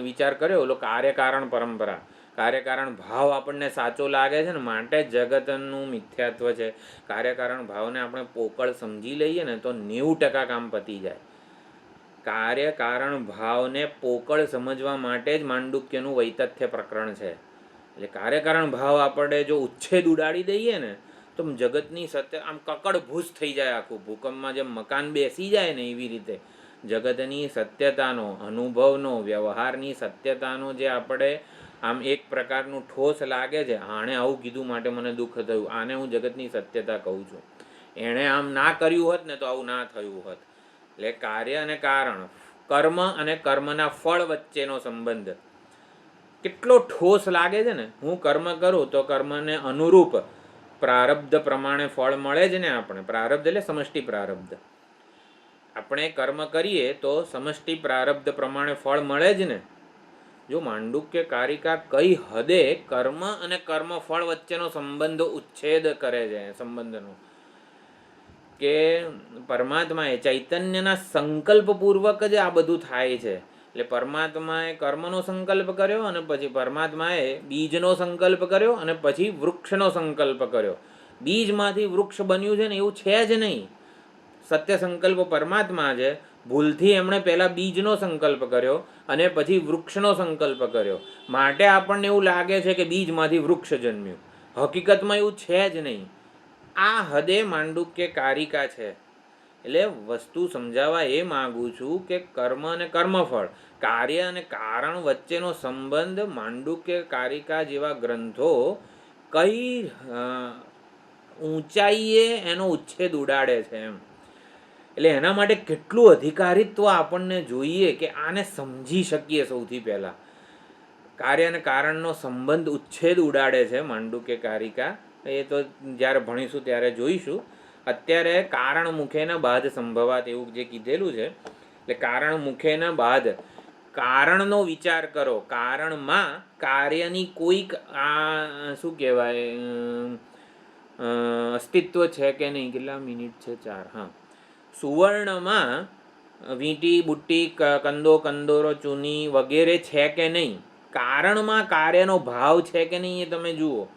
વિચાર કર્યો ઓલો કાર્યકારણ પરંપરા, કાર્યકારણ ભાવ આપણને સાચો લાગે છે ને માટે જગતનું મિથ્યાત્વ છે. કાર્યકારણ ભાવને આપણે પોકળ સમજી લઈએ ને તો 90% કામ પતી જાય. કાર્યકારણ ભાવને પોકળ સમજવા માટે જ માંડુક્યનું વૈતથ્ય પ્રકરણ છે. એટલે કાર્યકારણ ભાવ આપણે જો ઉચ્છેદ ઉડાડી દઈએ ને તો જગતની સત્ય આમ કકડભૂસ થઈ જાય. આખું ભૂકંપમાં જેમ મકાન બેસી જાય ને એવી રીતે જગતની સત્યતાનો, અનુભવનો, વ્યવહારની સત્યતાનો જે આપણે આમ એક પ્રકારનું ઠોસ લાગે છે, આણે આવું કીધું માટે મને દુઃખ થયું, આને હું જગતની સત્યતા કહું છું, એણે આમ ના કર્યું હોત ને તો આવું ના થયું હોત. એટલે કાર્ય અને કારણ, કર્મ અને કર્મના ફળ વચ્ચેનો સંબંધ કેટલો ઠોસ લાગે છે ને. હું કર્મ કરું તો કર્મને અનુરૂપ પ્રારબ્ધ પ્રમાણે ફળ મળે જ ને. આપણે પ્રારબ્ધ એટલે સમષ્ટિ પ્રારબ્ધ. આપણે કર્મ કરીએ તો સમષ્ટિ પ્રારબ્ધ પ્રમાણે ફળ મળે જ ને. જો માંડુક્ય કારિકા કઈ હદે કર્મ અને કર્મફળ વચ્ચેનો સંબંધ ઉચ્છેદ કરે છે, સંબંધનો, કે પરમાત્માએ ચૈતન્યના સંકલ્પપૂર્વક જ આ બધું થાય છે. એટલે પરમાત્માએ કર્મનો સંકલ્પ કર્યો અને પછી પરમાત્માએ બીજનો સંકલ્પ કર્યો અને પછી વૃક્ષનો સંકલ્પ કર્યો. બીજમાંથી વૃક્ષ બન્યું છે ને એવું છે જ નહીં. સત્ય સંકલ્પ પરમાત્મા છે. ભૂલથી એમણે પહેલાં બીજનો સંકલ્પ કર્યો અને પછી વૃક્ષનો સંકલ્પ કર્યો માટે આપણને એવું લાગે છે કે બીજમાંથી વૃક્ષ જન્મ્યું. હકીકતમાં એવું છે જ નહીં. આ હદે માંડુક્ય કારિકા છે. એટલે વસ્તુ સમજાવવા એ માગું છું કે કર્મ અને કર્મફળ, કાર્ય અને કારણ વચ્ચેનો સંબંધ માંડુક્ય કારિકા જેવા ગ્રંથો કઈ ઊંચાઈએ એનો ઉચ્છેદ ઉડાડે છે એમ. એટલે એના માટે કેટલું અધિકારીત્વ આપણને જોઈએ કે આને સમજી શકીએ. સૌથી પહેલાં કાર્ય અને કારણનો સંબંધ ઉચ્છેદ ઉડાડે છે માંડુક્ય કારિકા. એ તો જ્યારે ભણીશું ત્યારે જોઈશું. અત્યારે કારણ મુખેના બાદ સંભવાત એવું જે કીધેલું છે. એટલે કારણ મુખેના બાદ, કારણનો વિચાર કરો. કારણમાં કાર્યની કોઈક આ શું કહેવાય અસ્તિત્વ છે કે નહીં. કેટલા મિનિટ છે? 4. હા, સુવર્ણમાં વીંટી બુટ્ટી કંદો કંદોરો ચૂની વગેરે છે કે નહીં, કારણમાં કાર્યનો ભાવ છે કે નહીં એ તમે જુઓ.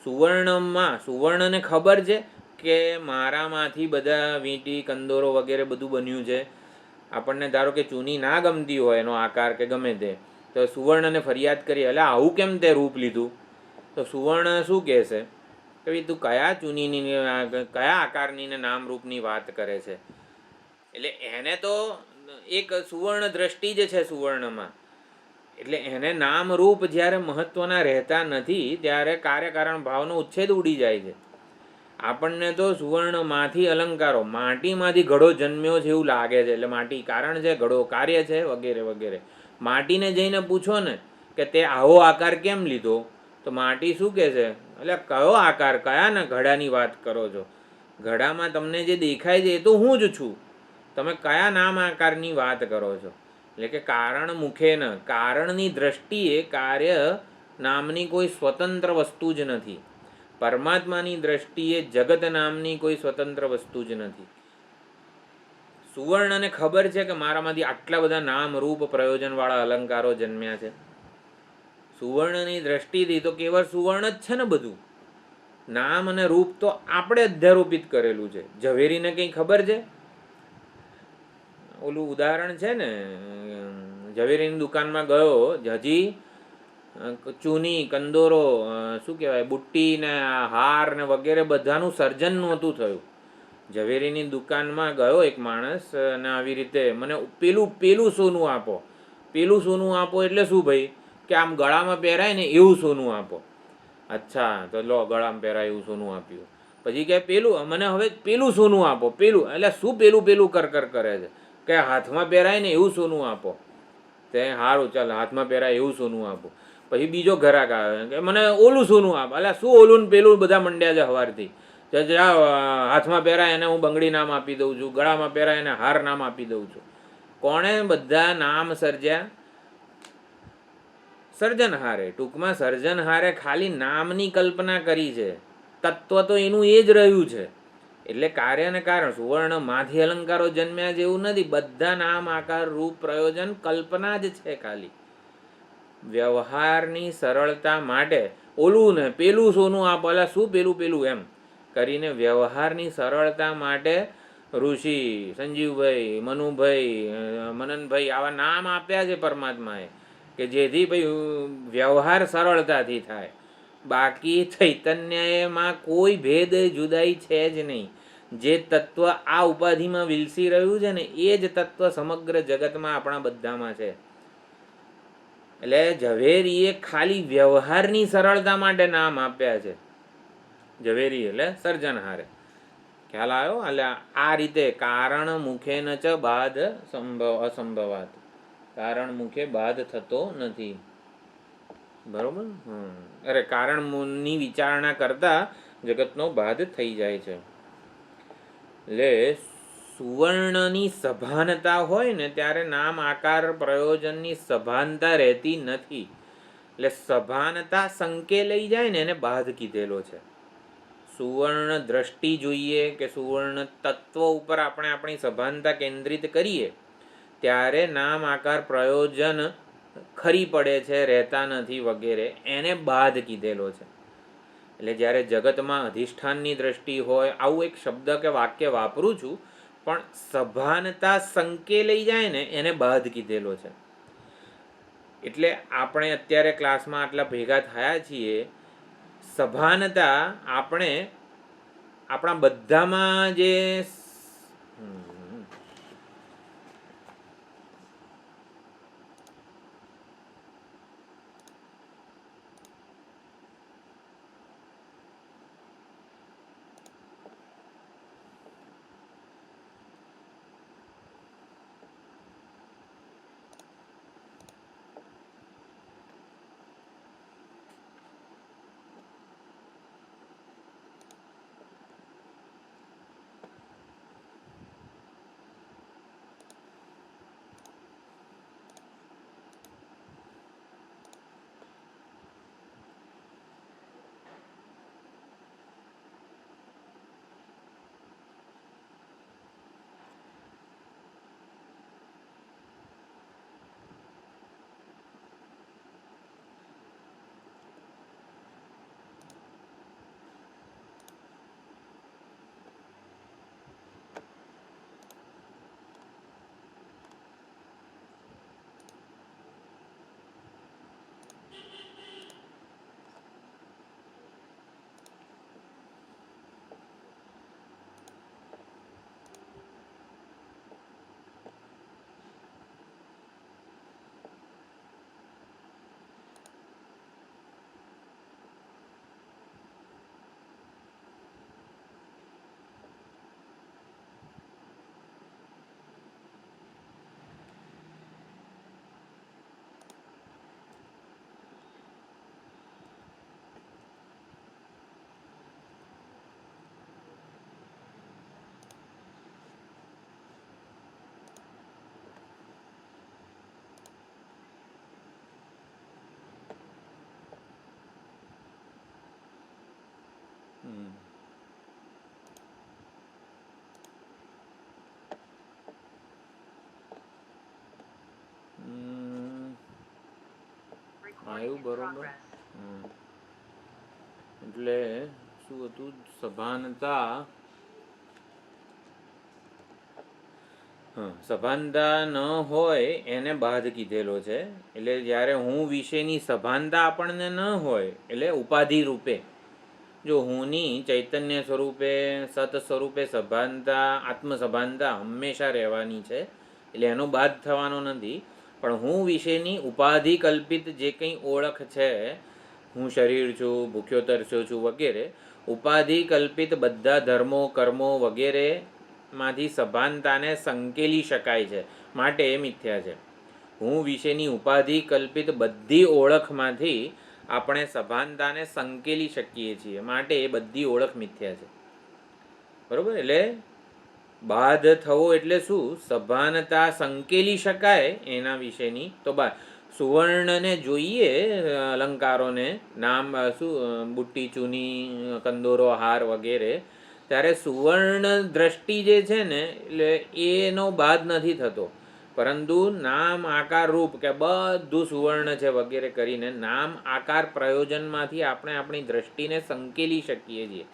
સુવર્ણને ખબર છે કે મારામાંથી બધા વીંટી કંદોરો વગેરે બધું બન્યું છે. આપણને ધારો કે ચૂની ના ગમતી હોય એનો આકાર કે ગમે તે, તો સુવર્ણને ફરિયાદ કરી, એટલે આવું કેમ તે રૂપ લીધું? તો સુવર્ણ શું કહેશે કે ભાઈ તું કયા ચૂનીની કયા આકારની ને નામ રૂપની વાત કરે છે? એટલે એને તો એક સુવર્ણ દ્રષ્ટિ જ છે સુવર્ણમાં. એટલે એને નામ રૂપ જ્યારે મહત્વના રહેતા નથી ત્યારે કાર્યકારણ ભાવનો ઉચ્છેદ ઉડી જાય છે. આપણને તો સુવર્ણમાંથી અલંકારો, માટીમાંથી ઘડો જન્મ્યો છે એવું લાગે છે. એટલે માટી કારણ છે, ઘડો કાર્ય છે, વગેરે વગેરે. માટીને જઈને પૂછો ને કે તે આવો આકાર કેમ લીધો, તો માટી શું કહે છે? એટલે કયો આકાર, કયા ને ઘડાની વાત કરો છો? ઘડામાં તમને જે દેખાય છે એ તો હું જ છું. તમે કયા નામ આકારની વાત કરો છો? એટલે કે કારણ મુખે ન, કારણની દ્રષ્ટિએ કાર્ય નામની કોઈ સ્વતંત્ર વસ્તુ જ નથી. પરમાત્માની દ્રષ્ટિએ જગત નામની કોઈ સ્વતંત્ર વસ્તુ જ નથી. સુવર્ણને ખબર છે કે મારામાંથી આટલા બધા નામ રૂપ પ્રયોજનવાળા અલંકારો જન્મ્યા છે. સુવર્ણની દ્રષ્ટિથી તો કેવળ સુવર્ણ જ છે ને બધું. નામ અને રૂપ તો આપણે અધ્યારોપિત કરેલું છે. ઝવેરીને કંઈ ખબર છે? ઓલું ઉદાહરણ છે ને, ઝવેરીની દુકાનમાં ગયો, હજી ચૂની કંદોરો શું કહેવાય બુટ્ટી ને હાર ને વગેરે બધાનું સર્જન નહોતું થયું. ઝવેરીની દુકાનમાં ગયો એક માણસ અને આવી રીતે મને પેલું સોનું આપો, પેલું સોનું આપો. એટલે શું ભાઈ? કે આમ ગળામાં પહેરાય ને એવું સોનું આપો. અચ્છા, તો લો ગળામાં પહેરાય એવું સોનું આપ્યું. પછી કે પેલું મને હવે પેલું સોનું આપો, પેલું. એટલે શું પેલું પેલું કર કરે છે? કે હાથમાં પહેરાય ને એવું સોનું આપો. તે સારું ચાલ હાથમાં પહેરાય એવું સોનું આપો. પછી બીજો ઘરાક આવે કે મને ઓલું સોનું આપ. એટલે શું ઓલું ને પેલું બધા મંડ્યા છે સવારથી. હાથમાં પહેરાય એને હું બંગડી નામ આપી દઉં છું, ગળામાં પહેરાય એને હાર નામ આપી દઉં છું. કોણે બધા નામ સર્જ્યા? સર્જનહારે. ટૂંકમાં સર્જનહારે ખાલી નામની કલ્પના કરી છે. તત્વ તો એનું એ જ રહ્યું છે. એટલે કાર્ય ને કારણ સુવર્ણમાંથી અલંકારો જન્મ્યા જેવું નથી. બધા નામ આકાર રૂપ પ્રયોજન કલ્પના જ છે ખાલી. વ્યવહારની સરળતા માટે ઓલું ને પેલું સોનું આપો. એટલે શું પેલું એમ કરીને વ્યવહારની સરળતા માટે ઋષિ સંજીવભાઈ, મનુભાઈ, મનનભાઈ આવા નામ આપ્યા છે પરમાત્માએ કે જેથી ભાઈ વ્યવહાર સરળતાથી થાય. બાકી ચૈતન્યમાં કોઈ ભેદ જુદાઈ છે જ નહીં. જે તત્વ આ ઉપાધિમાં વિલસી રહ્યું છે ને એ જ તત્વ સમગ્ર જગતમાં આપણા બધામાં છે. એટલે ઝવેરીએ ખાલી વ્યવહારની સરળતા માટે નામ આપ્યા છે. ઝવેરી એટલે સર્જનહારે. ખ્યાલ આવ્યો? એટલે આ રીતે કારણ મુખે ન ચ બાદ અસંભવાત. કારણ મુખે બાદ થતો નથી. બરોબર. અરે કારણની વિચારણા કરતા જગતનો બાદ થઈ જાય છે. એટલે સુવર્ણની સભાનતા હોય ને ત્યારે નામ આકાર પ્રયોજનની સભાનતા રહેતી નથી. એટલે સભાનતા સંકે લઈ જાય ને એને બાદ કીધેલો છે. સુવર્ણ દ્રષ્ટિ જોઈએ કે સુવર્ણ તત્વ ઉપર આપણે આપણી સભાનતા કેન્દ્રિત કરીએ ત્યારે નામ આકાર પ્રયોજન ખરી પડે છે, રહેતા નથી વગેરે, એને બાદ કીધેલો છે. એટલે જ્યારે જગતમાં અધિષ્ઠાનની દ્રષ્ટિ હોય, આવું એક શબ્દ કે વાક્ય વાપરું છું, પણ સભાનતા સંકે લઈ જાય ને એને બાદ કીધેલો છે. એટલે આપણે અત્યારે ક્લાસમાં આટલા ભેગા થયા છીએ, સભાનતા આપણે આપણા બધામાં જે હમ. આવ્યું બરોબર. એટલે શું હતું, સભાનતા. સભાનતા ન હોય એને બાદ કીધેલો છે. એટલે જ્યારે હું વિશેની સભાનતા આપણને ન હોય, એટલે ઉપાધિ રૂપે, જો હુંની ચૈતન્ય સ્વરૂપે સત સ્વરૂપે સભાનતા, આત્મ સભાનતા હંમેશા રહેવાની છે, એટલે એનો બાદ થવાનો નથી. પણ હું વિશેની ઉપાધિ કલ્પિત જે કંઈ ઓળખ છે, હું શરીર છું, ભૂખ્યો તરસ્યો છું વગેરે, ઉપાધિ કલ્પિત બધા ધર્મો કર્મો વગેરે માંથી સભાનતાને સંકેલી શકાય છે, માટે એ મિથ્યા છે. હું વિશેની ઉપાધિ કલ્પિત બધી ઓળખમાંથી આપણે સભાનતાને સંકેલી શકીએ છીએ, માટે એ બધી ઓળખ મિથ્યા છે. બરોબર. એટલે બાદ થવો એટલે શું? સભાનતા સંકેલી શકાય એના વિશેની તો બાદ. સુવર્ણને જોઈએ, અલંકારોને, નામ શું, બુટ્ટી ચૂની કંદોરો હાર વગેરે, ત્યારે સુવર્ણ દ્રષ્ટિ જે છે ને, એટલે એનો બાદ નથી થતો. પરંતુ નામ આકાર રૂપ કે બધું સુવર્ણ છે વગેરે કરીને નામ આકાર પ્રયોજનમાંથી આપણે આપણી દ્રષ્ટિને સંકેલી શકીએ છીએ,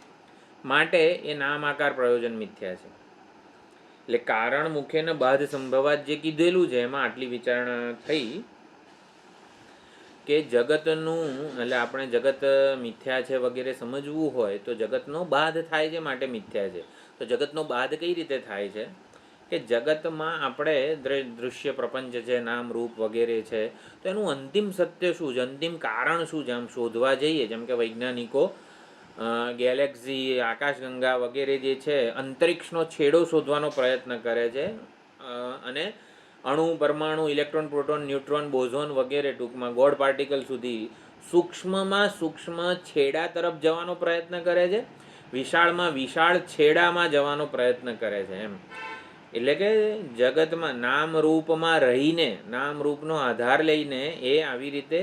માટે એ નામ આકાર પ્રયોજન મિથ્યા છે. એટલે કારણ મુખ્યને બાદ સંભવાત જે કીધેલું છે એમાં આટલી વિચારણા થઈ કે જગતનું, એટલે આપણે જગત મિથ્યા છે વગેરે સમજવું હોય તો જગતનો બાદ થાય છે, માટે મિથ્યા છે. તો જગતનો બાદ કઈ રીતે થાય છે કે જગતમાં આપણે દૃશ્ય પ્રપંચ છે, નામ રૂપ વગેરે છે, તો એનું અંતિમ સત્ય શું છે, અંતિમ કારણ શું છે, આમ શોધવા જઈએ. જેમ કે વૈજ્ઞાનિકો ગેલેક્સી, આકાશગંગા વગેરે જે છે, અંતરિક્ષનો છેડો શોધવાનો પ્રયત્ન કરે છે, અને અણુ, પરમાણુ, ઇલેક્ટ્રોન, પ્રોટોન, ન્યુટ્રોન, બોઝોન વગેરે, ટૂંકમાં ગોડ પાર્ટિકલ સુધી સૂક્ષ્મમાં સૂક્ષ્મ છેડા તરફ જવાનો પ્રયત્ન કરે છે, વિશાળમાં વિશાળ છેડામાં જવાનો પ્રયત્ન કરે છે. એમ એટલે કે જગતમાં નામ રૂપમાં રહીને, નામ રૂપનો આધાર લઈને એ આવી રીતે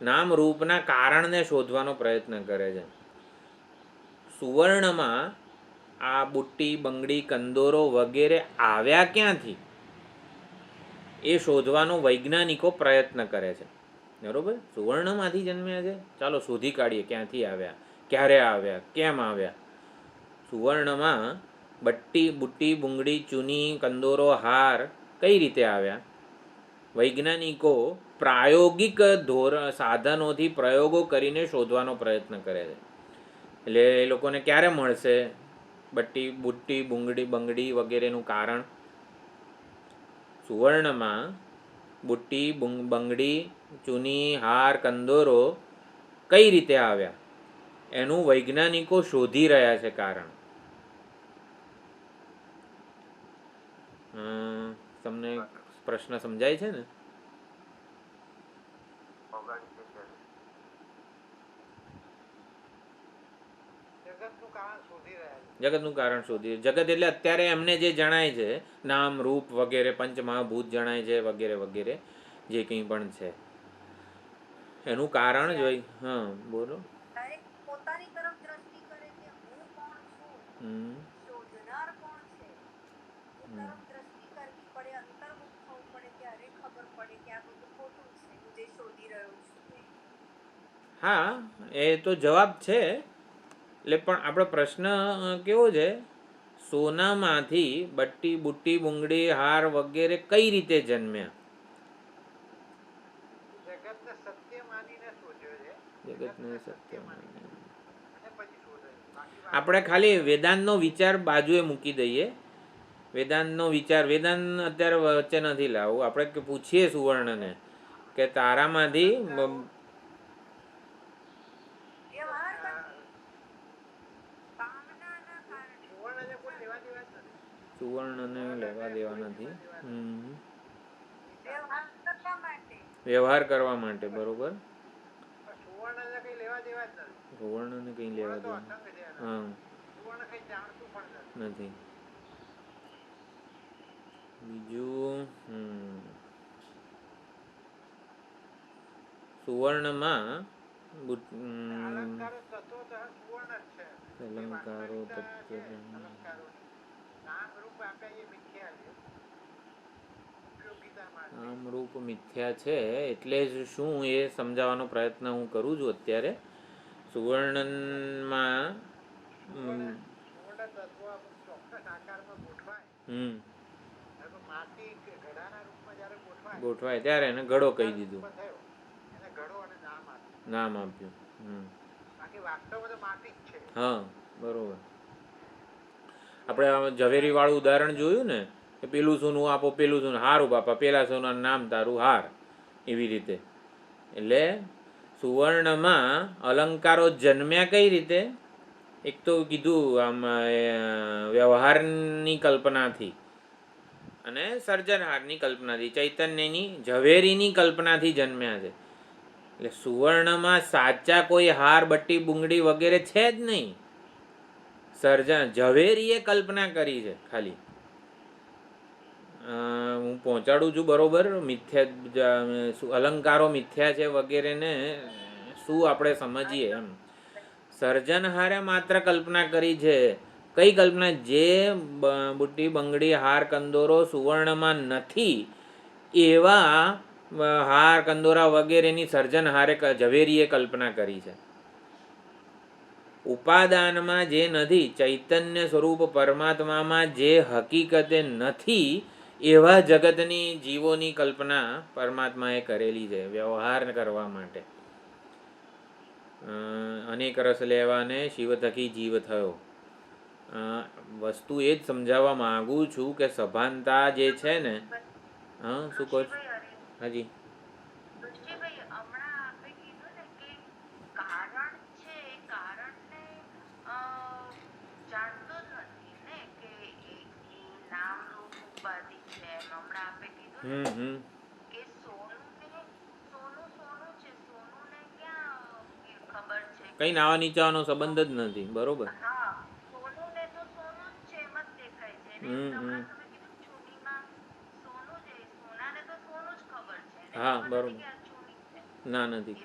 નામ રૂપના કારણને શોધવાનો પ્રયત્ન કરે છે. સુવર્ણમાં આ બુટ્ટી, બંગડી, કંદોરો વગેરે આવ્યા ક્યાંથી એ શોધવાનો વૈજ્ઞાનિકો પ્રયત્ન કરે છે. બરોબર. સુવર્ણમાંથી જન્મ્યા છે, ચાલો શોધી કાઢીએ ક્યાંથી આવ્યા, ક્યારે આવ્યા, કેમ આવ્યા. સુવર્ણમાં બુટ્ટી, બુંગડી, ચૂની, કંદોરો, હાર કઈ રીતે આવ્યા? વૈજ્ઞાનિકો પ્રાયોગિક સાધનોથી પ્રયોગો કરીને શોધવાનો પ્રયત્ન કરે છે. એટલે એ લોકોને ક્યારે મળશે બુટ્ટી, બંગડી વગેરેનું કારણ? સુવર્ણમાં બુટ્ટી, બંગડી, ચૂની, હાર, કંદોરો કઈ રીતે આવ્યા એનું વૈજ્ઞાનિકો શોધી રહ્યા છે કારણ. તમને પ્રશ્ન સમજાય છે ને? જગતનું કારણ શોધી. જગત એટલે અત્યારે એમને જે જણાય છે, નામ રૂપ વગેરે, પંચમહાભૂત જણાય છે વગેરે વગેરે, જે કંઈ પણ છે એનું કારણ જ હોય. હા, બોલો. પોતાની તરફ દ્રષ્ટિ કરે કે હું કોણ છું, શોધનાર કોણ છે, એ તરફ દ્રષ્ટિ કરવી પડે, અંતર્મુખ થવું પડે, ત્યારે ખબર પડે કે આ બધું ખોટું છે, હું જે શોધી રહ્યો છું. હા, એ તો જવાબ છે. એટલે પણ આપણો પ્રશ્ન કેવો છે, સોનામાંથી બુટ્ટી, બુંગડી, હાર વગેરે કઈ રીતે જન્મ્યા? જગતને સત્ય માનીને. આપણે ખાલી વેદાંતનો વિચાર બાજુએ મૂકી દઈએ. વેદાંતનો વિચાર, વેદાંત અત્યારે વચ્ચે નથી લાવવું. આપણે પૂછીએ સુવર્ણને કે તારામાંથી સુવર્ણને લેવા દેવા નથી. વ્યવહાર કરવા માટે. બરોબર. સુવર્ણને કઈ લેવા દેવા નથી. બીજું, સુવર્ણમાં અલંકારો નામરૂપ મિથ્યા છે એટલે જ શું એ સમજાવવાનો પ્રયત્ન હું કરું છું અત્યારે. સુવર્ણમાં ગોઠવાય ત્યારે એને ઘડો કહી દીધું, નામ આપ્યું. હા બરોબર. આપણે ઝવેરી વાળું ઉદાહરણ જોયું ને કે પેલું સોનું આપો પેલું સોનું, હારું બાપા પેલા સોનાનું નામ તારું હાર, એવી રીતે. એટલે સુવર્ણમાં અલંકારો જન્મ્યા કઈ રીતે? એક તો કીધું આમ વ્યવહારની કલ્પનાથી અને સર્જનહારની કલ્પનાથી, ચૈતન્યની ઝવેરીની કલ્પનાથી જન્મ્યા છે. એટલે સુવર્ણમાં સાચા કોઈ હાર બટ્ટી બુંગડી વગેરે છે જ નહીં. ઝવેરીએ કલ્પના કરી છે ખાલી. હું પહોંચાડું છું બરોબર. મિથ્યા અલંકારો મિથ્યા છે વગેરેને શું આપણે સમજીએ એમ. સર્જનહારે માત્ર કલ્પના કરી છે. કઈ કલ્પના? જે બુટ્ટી બંગડી હાર કંદોરો સુવર્ણમાં નથી એવા હાર કંદોરા વગેરેની સર્જનહારે ઝવેરીએ કલ્પના કરી છે. ઉપાદાનમાં જે નથી, ચૈતન્ય સ્વરૂપ પરમાત્મામાં જે હકીકતે નથી એવા જગતની જીવોની કલ્પના પરમાત્માએ કરેલી છે વ્યવહાર કરવા માટે. અનેક રસ લેવાને શિવ થકી જીવ થયો. વસ્તુ એ જ સમજાવવા માંગુ છું કે સભાનતા જે છે ને. હા શું કહો છો? હાજી. કઈ નાવા નીચાવાનો સંબંધ જ નથી. બરોબર. હા બરોબર. ના નથી.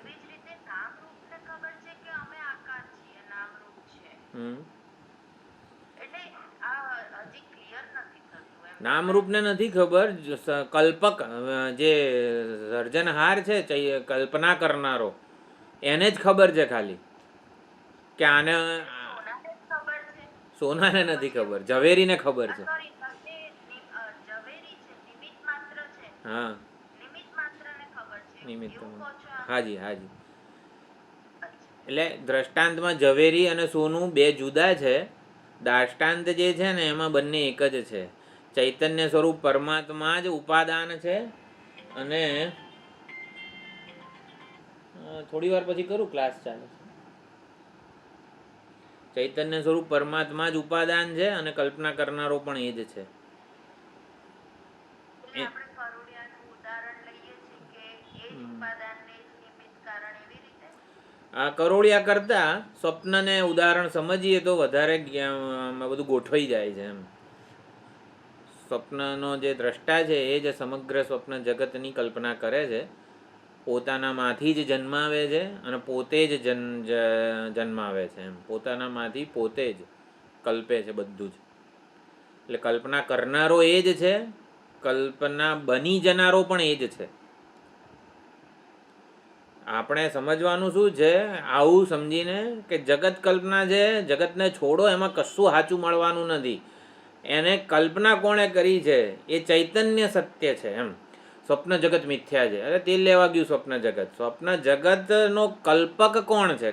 નામરૂપને નથી ખબર. કલ્પક જે સર્જનહાર છે, કલ્પના કરનારો, એને જ ખબર છે ખાલી કે આને. સોનાને નથી ખબર, ઝવેરીને ખબર છે. હા નિમિત્ત. હાજી હાજી. એટલે દ્રષ્ટાંતમાં ઝવેરી અને સોનું બે જુદા છે. દાષ્ટાંત જે છે ને એમાં બંને એક જ છે. ચૈતન્ય સ્વરૂપ પરમાત્મા જ ઉપાદાન છે. અને થોડી વાર પછી કરું, ક્લાસ ચાલે છે. ચૈતન્ય સ્વરૂપ પરમાત્મા જ ઉપાદાન છે અને કલ્પના કરનારો પણ એ જ છે. આ કરોળિયા કરતા સ્વપ્નને ઉદાહરણ સમજીએ તો વધારે બધું ગોઠવાઈ જાય છે એમ. સ્વપ્નનો જે દ્રષ્ટા છે એ જ સમગ્ર સ્વપ્ન જગતની કલ્પના કરે છે. પોતાનામાંથી જ જન્માવે છે અને પોતે જ જન્માવે છે એમ. પોતાનામાંથી પોતે જ કલ્પે છે બધું જ. એટલે કલ્પના કરનારો એ જ છે, કલ્પના બની જનારો પણ એ જ છે. આપણે સમજવાનું શું છે? આવું સમજીને કે જગત કલ્પના છે, જગતને છોડો, એમાં કશું સાચું મળવાનું નથી. એને કલ્પના કોણે કરી છે? એ ચૈતન્ય સત્ય છે એમ. સ્વપ્ન જગત મિથ્યા છે. અરે તે લેવા ગયું સ્વપ્ન જગત. સ્વપ્ન જગતનો કલ્પક કોણ છે?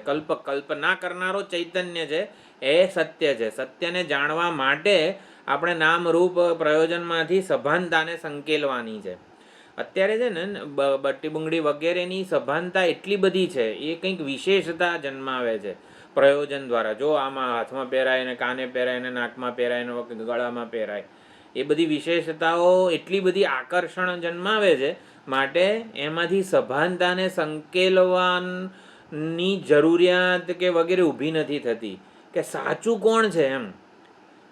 કલ્પના કરનારો ચૈતન્ય છે, એ સત્ય છે. સત્યને જાણવા માટે આપણે નામરૂપ પ્રયોજનમાંથી સભાનતાને સંકેલવાની છે. અત્યારે છે ને બટ્ટી બુંગડી વગેરેની સભાનતા એટલી બધી છે, એ કંઈક વિશેષતા જન્માવે છે પ્રયોજન દ્વારા. જો આમાં હાથમાં પહેરાય ને, કાને પહેરાય ને, નાકમાં પહેરાય ને, ગળામાં પહેરાય, એ બધી વિશેષતાઓ એટલી બધી આકર્ષણ જન્માવે છે. માટે એમાંથી સભાનતાને સંકેલવાની જરૂરિયાત કે વગેરે ઊભી નથી થતી કે સાચું કોણ છે એમ.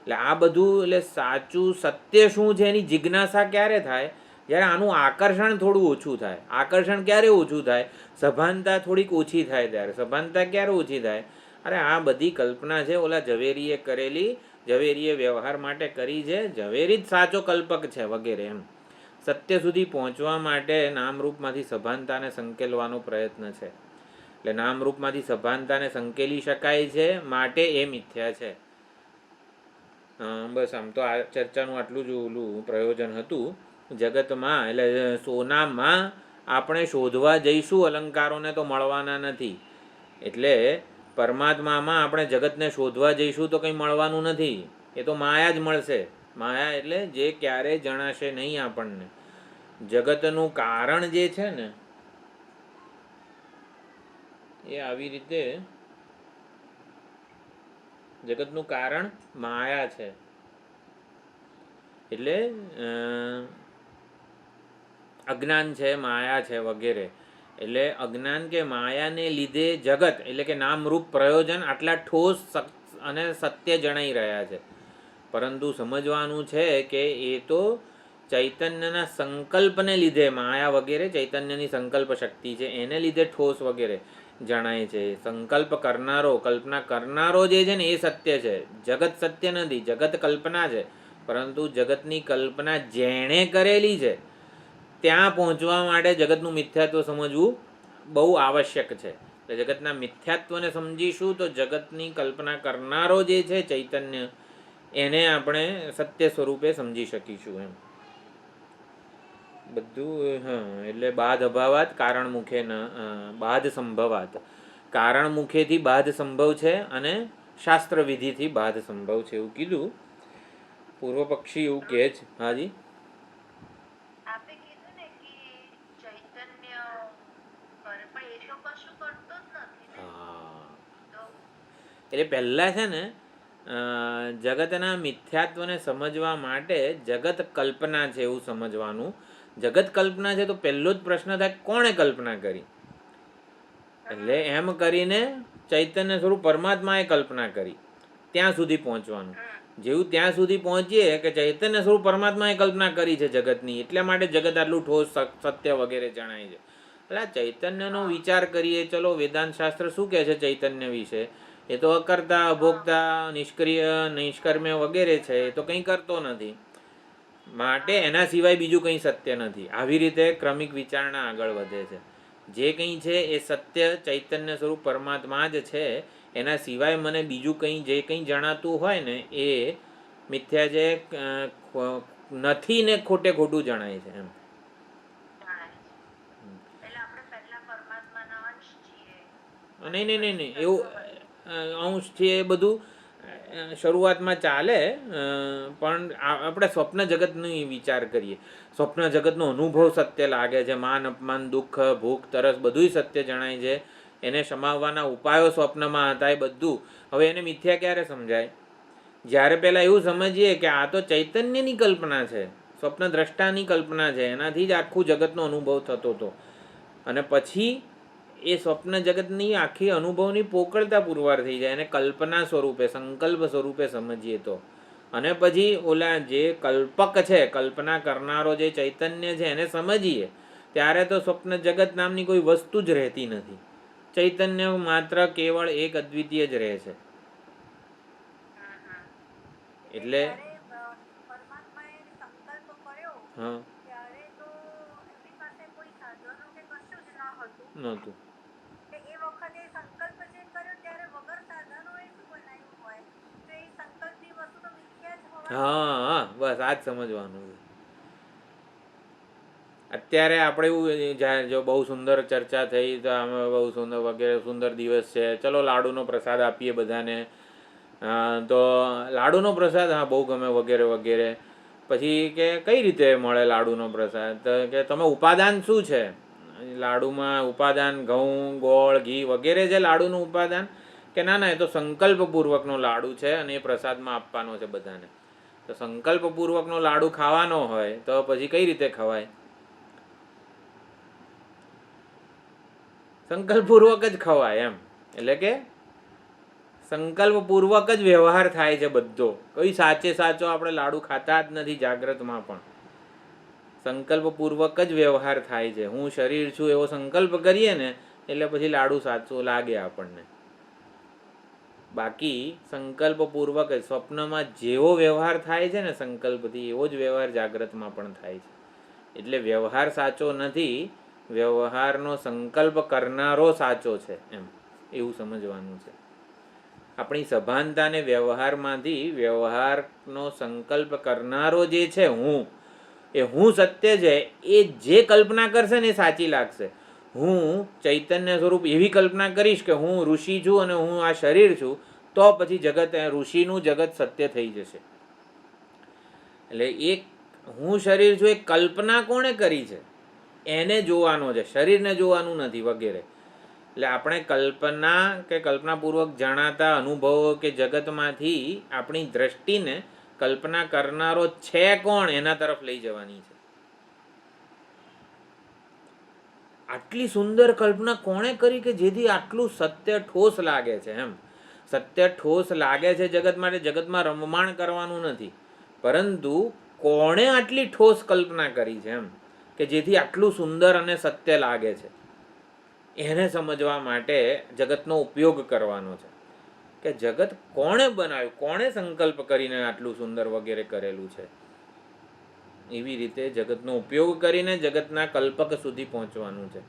એટલે આ બધું, એટલે સાચું સત્ય શું છે એની જિજ્ઞાસા ક્યારે થાય? જ્યારે આનું આકર્ષણ થોડું ઓછું થાય. આકર્ષણ ક્યારે ઓછું થાય? સભાનતા થોડીક ઓછી થાય ત્યારે. સભાનતા ક્યારે ઓછી થાય? અરે આ બધી કલ્પના છે, ઓલા ઝવેરીએ કરેલી, ઝવેરીએ વ્યવહાર માટે કરી છે, ઝવેરી જ સાચો કલ્પક છે વગેરે એમ. સત્ય સુધી પહોંચવા માટે નામરૂપમાંથી સભાનતાને સંકેલવાનો પ્રયત્ન છે. એટલે નામરૂપમાંથી સભાનતાને સંકેલી શકાય છે, માટે એ મિથ્યા છે. બસ આમ તો આ ચર્ચાનું આટલું જ ઓલું પ્રયોજન હતું. જગતમાં એટલે સોનામાં આપણે શોધવા જઈશું અલંકારોને તો મળવાના નથી. એટલે પરમાત્મામાં આપણે જગતને શોધવા જઈશું તો કંઈ મળવાનું નથી. એ તો માયા જ મળશે. માયા એટલે જે ક્યારેય જણાશે નહીં આપણને. જગતનું કારણ જે છે ને એ આવી રીતે જગતનું કારણ માયા છે. એટલે અજ્ઞાન છે, માયા છે વગેરે. એટલે અજ્ઞાન કે માયાને લીધે જગત એટલે કે નામરૂપ પ્રયોજન આટલા ઠોસ અને સત્ય જણાઈ રહ્યા છે. પરંતુ સમજવાનું છે કે એ તો ચૈતન્યના સંકલ્પને લીધે, માયા વગેરે ચૈતન્યની સંકલ્પ શક્તિ છે એને લીધે ઠોસ વગેરે જણાય છે. સંકલ્પ કરનારો, કલ્પના કરનારો જે છે ને એ સત્ય છે. જગત સત્ય નથી, જગત કલ્પના છે. પરંતુ જગતની કલ્પના જેણે કરેલી છે ત્યાં પહોંચવા માટે જગતનું મિથ્યાત્વ સમજવું બહુ આવશ્યક છે. એટલે જગતના મિથ્યાત્વને સમજીશું તો જગતની કલ્પના કરનારો જે છે ચૈતન્ય, એને આપણે સત્ય સ્વરૂપે સમજી શકીશું એમ બધું. એટલે બાધ અભાવાત કારણ મુખે બાધ સંભવાત. કારણ મુખેથી બાધ સંભવ છે અને શાસ્ત્ર વિધિથી બાધ સંભવ છે એવું કીધું. પૂર્વ પક્ષી એવું કહે છે. હાજી, એટલે પહેલાં છે ને જગતના મિથ્યાત્વને સમજવા માટે જગત કલ્પના છે એવું સમજવાનું. જગત કલ્પના છે તો પહેલો જ પ્રશ્ન થાય કોણે કલ્પના કરી? એટલે એમ કરીને ચૈતન્ય સ્વરૂપ પરમાત્માએ કલ્પના કરી. ત્યાં સુધી પહોંચવાનું. જેવું ત્યાં સુધી પહોંચીએ કે ચૈતન્ય સ્વરૂપ પરમાત્માએ કલ્પના કરી છે જગતની, એટલા માટે જગત આટલું ઠોસ સત્ય વગેરે જણાય છે. એટલે આ ચૈતન્યનો વિચાર કરીએ. ચલો વેદાંત શાસ્ત્ર શું કહે છે ચૈતન્ય વિશે? એ તો અકર્તા, અભોક્તા, નિષ્ક્રિય, નિષ્કર્મ્ય વગેરે છે. એ તો કંઈ કરતો નથી, માટે એના સિવાય બીજું કંઈ સત્ય નથી. આવી રીતે ક્રમિક વિચારણા આગળ વધે છે. જે કંઈ છે એ સત્ય ચૈતન્ય સ્વરૂપ પરમાત્મા જ છે. એના સિવાય મને બીજું કંઈ જે કંઈ જણાતું હોય ને એ મિથ્યા છે, નથી ને ખોટે ખોટું જણાય છે એમ. નહીં નહીં નહીં નહીં એવું અંશ છે એ બધું શરૂઆતમાં ચાલે, પણ આપણે સ્વપ્ન જગતનો વિચાર કરીએ. સ્વપ્ન જગતનો અનુભવ સત્ય લાગે છે. માન અપમાન, દુઃખ, ભૂખ, તરસ બધુંય સત્ય જણાય છે. એને સમાવવાના ઉપાયો સ્વપ્નમાં હતા એ બધું. હવે એને મિથ્યા ક્યારે સમજાય? જ્યારે પહેલાં એવું સમજીએ કે આ તો ચૈતન્યની કલ્પના છે, સ્વપ્ન દ્રષ્ટાની કલ્પના છે, એનાથી જ આખું જગતનો અનુભવ થતો હતો. અને પછી એ સ્વપ્ન જગતની આખી અનુભવની પોકળતા પુરવાર થઈ જાય અને કલ્પના સ્વરૂપે, સંકલ્પ સ્વરૂપે સમજીએ તો. અને પછી ઓલા જે કલ્પક છે, કલ્પના કરનારો જે ચૈતન્ય છે એને સમજીએ ત્યારે તો સ્વપ્ન જગત નામની કોઈ વસ્તુ જ રહેતી નથી. ચૈતન્ય માત્ર કેવળ એક અદ્વિતીય જ રહે છે. એટલે હા નહોતું. હા બસ આ જ સમજવાનું. અત્યારે આપણે એવું જો બહુ સુંદર ચર્ચા થઈ તો આમે બહુ સુંદર વગેરે સુંદર દિવસ છે, ચલો લાડુનો પ્રસાદ આપીએ બધાને. તો લાડુનો પ્રસાદ હા બહુ ગમે વગેરે વગેરે. પછી કે કઈ રીતે મળે લાડુનો પ્રસાદ? તો કે તમે ઉપાદાન શું છે લાડુમાં? ઉપાદાન ઘઉં, ગોળ, ઘી વગેરે છે લાડુનું ઉપાદાન? કે ના ના એ તો સંકલ્પપૂર્વકનો લાડુ છે અને એ પ્રસાદમાં આપવાનો છે બધાને. તો સંકલ્પપૂર્વકનો લાડુ ખાવાનો હોય તો પછી કઈ રીતે ખવાય? સંકલ્પપૂર્વક જ ખવાય એમ. એટલે કે સંકલ્પપૂર્વક જ વ્યવહાર થાય છે બધો. કોઈ સાચે સાચો આપણે લાડુ ખાતા જ નથી જાગ્રતમાં પણ. સંકલ્પપૂર્વક જ વ્યવહાર થાય છે. હું શરીર છું એવો સંકલ્પ કરીએ ને એટલે પછી લાડુ સાચો લાગે આપણને. બાકી સંકલ્પપૂર્વક સ્વપ્નમાં જેવો વ્યવહાર થાય છે ને સંકલ્પથી, એવો જ વ્યવહાર જાગ્રતમાં પણ થાય છે. એટલે વ્યવહાર સાચો નથી, વ્યવહારનો સંકલ્પ કરનારો સાચો છે, એમ એવું સમજવાનું છે. આપણી સભાનતા ને વ્યવહારમાંથી વ્યવહારનો સંકલ્પ કરનારો જે છે હું, એ હું સત્ય છે. એ જે કલ્પના કરશે ને એ સાચી લાગશે. હું ચૈતન્ય સ્વરૂપ એવી કલ્પના કરીશ કે હું ઋષિ છું અને હું આ શરીર છું, તો પછી જગત, ઋષિનું જગત સત્ય થઈ જશે. એટલે એક હું શરીર છું એ કલ્પના કોણે કરી છે એને જોવાનો છે, શરીરને જોવાનું નથી વગેરે. એટલે આપણે કલ્પના કે કલ્પનાપૂર્વક જણાતા અનુભવો કે જગતમાંથી આપણી દ્રષ્ટિને કલ્પના કરનારો છે કોણ એના તરફ લઈ જવાની છે. આટલી સુંદર કલ્પના કોણે કરી કે જેથી આટલું સત્ય ઠોસ લાગે છે? એમ સત્ય ઠોસ લાગે છે જગત માટે, જગતમાં રમમાણ કરવાનું નથી, પરંતુ કોણે આટલી ઠોસ કલ્પના કરી છે એમ કે જેથી આટલું સુંદર અને સત્ય લાગે છે, એને સમજવા માટે જગતનો ઉપયોગ કરવાનો છે. કે જગત કોણે બનાવ્યું, કોણે સંકલ્પ કરીને આટલું સુંદર વગેરે કરેલું છે. એવી રીતે જગતનો ઉપયોગ કરીને જગતના કલ્પક સુધી પહોંચવાનું છે.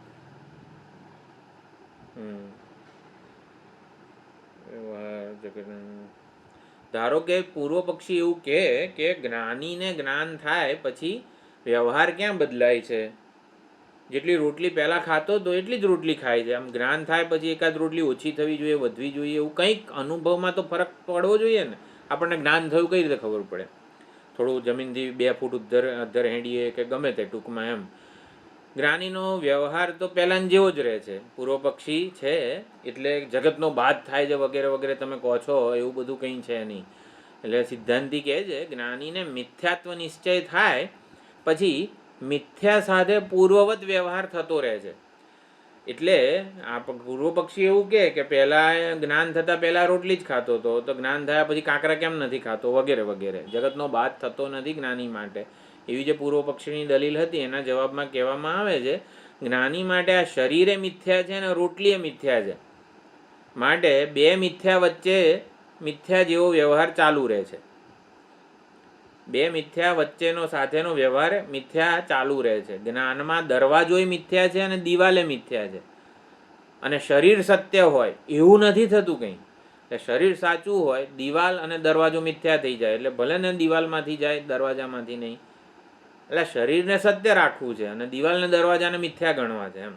ધારો કે પૂર્વ પક્ષી એવું કે જ્ઞાનીને જ્ઞાન થાય પછી વ્યવહાર ક્યાં બદલાય છે? જેટલી રોટલી પહેલાં ખાતો તો એટલી જ રોટલી ખાય છે. આમ જ્ઞાન થાય પછી એકાદ રોટલી ઓછી થવી જોઈએ, વધવી જોઈએ, એવું કંઈક અનુભવમાં તો ફરક પડવો જોઈએ ને. આપણને જ્ઞાન થયું કઈ રીતે ખબર પડે? થોડું જમીનથી 2 ફૂટ અધ્ધર હેડીએ કે ગમે તે ટૂંકમાં એમ જ્ઞાનીનો વ્યવહાર તો પહેલાં જેવો જ રહે છે. પૂર્વ પક્ષી છે એટલે જગતનો બાદ થાય છે વગેરે વગેરે તમે કહો છો, એવું બધું કંઈ છે નહીં. એટલે સિદ્ધાંતિ કહે છે જ્ઞાનીને મિથ્યાત્વ નિશ્ચય થાય પછી મિથ્યા સાથે પૂર્વવત વ્યવહાર થતો રહે છે. એટલે આ પૂર્વ પક્ષી એવું કે પહેલાં જ્ઞાન થતાં પહેલાં રોટલી જ ખાતો હતો, તો જ્ઞાન થયા પછી કાંકરા કેમ નથી ખાતો વગેરે વગેરે. જગતનો બાદ થતો નથી જ્ઞાની માટે, એવી જે પૂર્વ પક્ષીની દલીલ હતી એના જવાબમાં કહેવામાં આવે છે જ્ઞાની માટે આ શરીરે મિથ્યા છે અને રોટલીએ મિથ્યા છે. માટે 2 મિથ્યા વચ્ચે મિથ્યા જેવો વ્યવહાર ચાલુ રહે છે. 2 મિથ્યા વચ્ચેનો સાથેનો વ્યવહાર મિથ્યા ચાલુ રહે છે. જ્ઞાનમાં દરવાજોય મિથ્યા છે અને દિવાલે મિથ્યા છે. અને શરીર સત્ય હોય એવું નથી થતું કંઈ. એટલે શરીર સાચું હોય, દિવાલ અને દરવાજો મિથ્યા થઈ જાય. એટલે ભલે ને દિવાલમાંથી જાય, દરવાજામાંથી નહીં. એટલે શરીરને સત્ય રાખવું છે અને દિવાલને દરવાજાને મિથ્યા ગણવા છે. એમ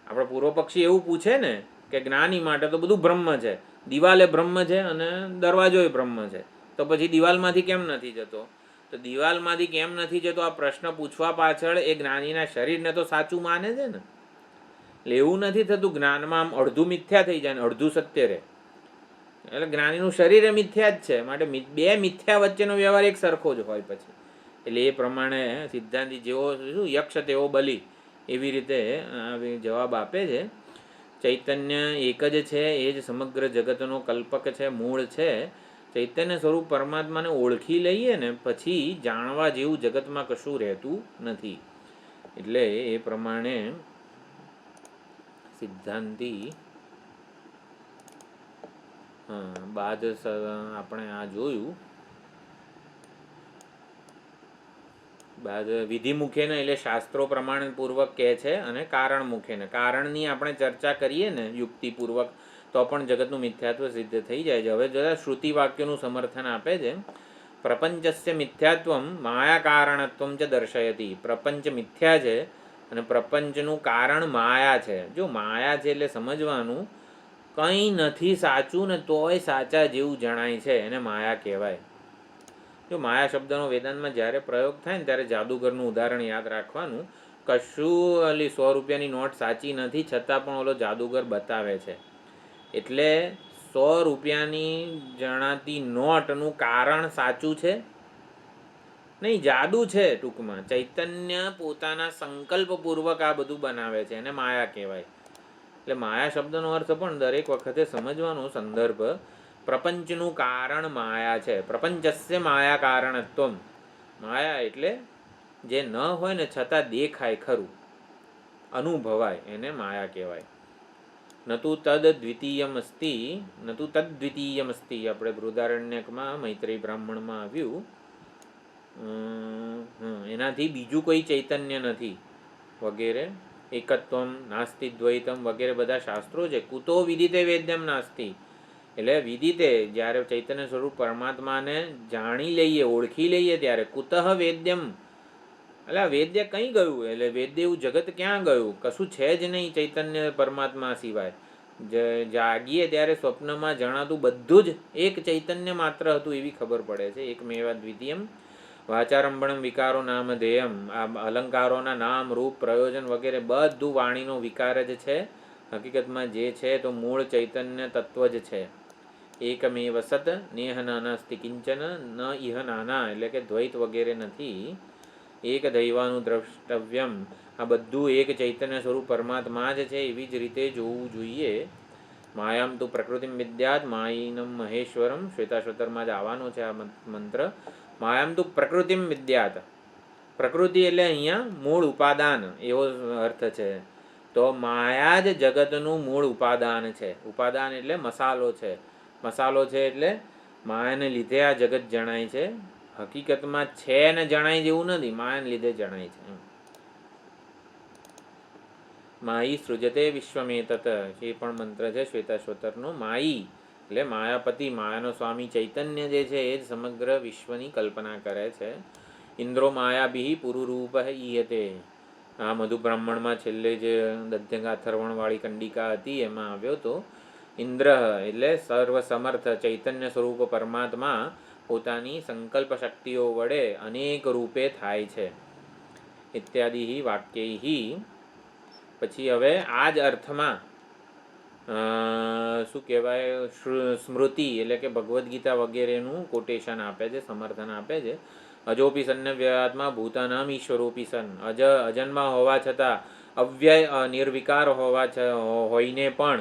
આપણે પૂર્વ પક્ષી એવું પૂછે ને કે જ્ઞાની માટે તો બધું બ્રહ્મ છે, દિવાલે બ્રહ્મ છે અને દરવાજોય બ્રહ્મ છે, તો પછી દિવાલમાંથી કેમ નથી જતો? તો દિવાલમાંથી કેમ નથી જતો આ પ્રશ્ન પૂછવા પાછળ એ જ્ઞાનીના શરીરને તો સાચું માને છે ને. એટલે એવું નથી થતું જ્ઞાનમાં આમ અડધું મિથ્યા થઈ જાય ને અડધું સત્ય રહે. એટલે જ્ઞાનીનું શરીર એ મિથ્યા જ છે, માટે 2 મિથ્યા વચ્ચેનો વ્યવહાર એક સરખો જ હોય પછી. એટલે એ પ્રમાણે સિદ્ધાંતિ જેવો શું યક્ષ તેવો બલી, એવી રીતે જવાબ આપે છે. ચૈતન્ય એક જ છે, એ જ સમગ્ર જગતનો કલ્પક છે, મૂળ છે. ચૈતન્ય સ્વરૂપ પરમાત્માને ઓળખી લઈએ ને પછી જાણવા જેવું જગતમાં કશું રહેતું નથી. એટલે એ પ્રમાણે સિદ્ધાંતિ બાદ આપણે આ જોયું. બાદ વિધિ મુખે ને એટલે શાસ્ત્રો પ્રમાણપૂર્વક કહે છે અને કારણ મુખે ને, કારણની આપણે ચર્ચા કરીએ ને યુક્તિપૂર્વક તો પણ જગતનું મિથ્યાત્વ સિદ્ધ થઈ જાય છે. હવે જરા શ્રુતિ વાક્યોનું સમર્થન આપે છે. પ્રપંચસ્ય મિથ્યાત્વમ માયા કારણત્વમ ચ દર્શયતી. પ્રપંચ મિથ્યા છે અને પ્રપંચનું કારણ માયા છે. જો માયા છે એટલે સમજવાનું કંઈ નથી સાચું ને તોય સાચા જેવું જણાય છે, એને માયા કહેવાય. જો માયા શબ્દનો વેદાંતમાં જ્યારે પ્રયોગ થાય ને ત્યારે જાદુગરનું ઉદાહરણ યાદ રાખવાનું. કશું ઓલી 100 રૂપિયાની નોટ સાચી નથી છતાં પણ ઓલો જાદુગર બતાવે છે. એટલે 100 રૂપિયાની જણાતી નોટનું કારણ સાચું છે નહીં, જાદુ છે ટૂંકમાં. ચૈતન્ય પોતાના સંકલ્પપૂર્વક આ બધું બનાવે છે, એને માયા કહેવાય. એટલે માયા શબ્દનો અર્થ પણ દરેક વખતે સમજવાનો સંદર્ભ. પ્રપંચનું કારણ માયા છે. પ્રપંચસ્ય માયા કારણત્વમ. માયા એટલે જે ન હોય ને છતાં દેખાય ખરું, અનુભવાય, એને માયા કહેવાય. નતુ તદ દ્વિતીયમસ્તિ નતુ તદ દ્વિતીયમસ્તિ. આપણે બૃહદારણ્યકમાં મૈત્રેય બ્રાહ્મણમાં આવ્યું, એનાથી બીજું કોઈ ચૈતન્ય નથી વગેરે. એકત્વમ નાસ્તિ દ્વૈતમ વગેરે બધા શાસ્ત્રો છે. કુતો વિદિતે વેદ્યમ નાસ્તિ, એટલે વિદિતે જ્યારે ચૈતન્ય સ્વરૂપ પરમાત્માને જાણી લઈએ, ઓળખી લઈએ ત્યારે કુતઃ વેદ્યમ, એટલે આ વેદ્ય કંઈ ગયું, એટલે વેદ્ય એવું જગત ક્યાં ગયું, કશું છે જ નહીં ચૈતન્ય પરમાત્મા સિવાય. જાગીએ ત્યારે સ્વપ્નમાં જણાતું બધું જ એક ચૈતન્ય માત્ર હતું એવી ખબર પડે છે. એકમેવા દ્વિતીયમ વાચારંભણમ વિકારો નામ ધેયમ. આ અલંકારોના નામ રૂપ પ્રયોજન વગેરે બધું વાણીનો વિકાર જ છે. હકીકતમાં જે છે તો મૂળ ચૈતન્ય તત્વ જ છે. એકમેવ સત નેહ નાનાસ્તિ કિંચન ન ઇહ નાના, એટલે કે દ્વૈત વગેરે નથી. એક દૈવાનું દ્રષ્ટવ્યમ, આ બધું એક ચૈતન્ય સ્વરૂપ પરમાત્મા જ છે એવી જ રીતે જોવું જોઈએ. માયામ તું પ્રકૃતિમ વિદ્યાત માયિનમ મહેશ્વરમ. શ્વેતાશ્વતરમાં જ આવવાનો છે આ મંત્ર. માયામ તું પ્રકૃતિમ વિદ્યાત, પ્રકૃતિ એટલે અહીંયા મૂળ ઉપાદાન એવો અર્થ છે. તો માયા જ જગતનું મૂળ ઉપાદાન છે. ઉપાદાન એટલે મસાલો છે. મસાલો છે એટલે માયાને લીધે આ જગત જણાય છે. હકીકતમાં છે ને જણાય જેવું નથી, માયાને લીધે જણાય છે. માયી સૃજતે વિશ્વમેતત, એ પણ મંત્ર છે શ્વેતાશ્વતરનો. માયી એટલે માયાપતિ, માયાનો સ્વામી ચૈતન્ય જે છે એ જ સમગ્ર વિશ્વની કલ્પના કરે છે. ઇન્દ્રો માયાભિ પુરુરૂપ ઈયતે. આ મધુ બ્રાહ્મણમાં છેલ્લે જે દધ્યંગા અથર્વણવાળી કંડિકા હતી એમાં આવ્યો તો ઇન્દ્ર એટલે સર્વસમર્થ ચૈતન્ય સ્વરૂપ પરમાત્મા પોતાની સંકલ્પ શક્તિઓ વડે અનેક રૂપે થાય છે. ઇત્યાદિ વાક્યૈ. પછી હવે આ જ અર્થમાં શું કહેવાય, સ્મૃતિ એટલે કે ભગવદ્ ગીતા વગેરેનું કોટેશન આપે છે, સમર્થન આપે છે. અજોપી સન્નવ્યયાત્મા ભૂતાનામ ઈશ્વરોપી સન. અજન્મા હોવા છતાં, અવ્યય નિર્વિકાર હોઈને પણ,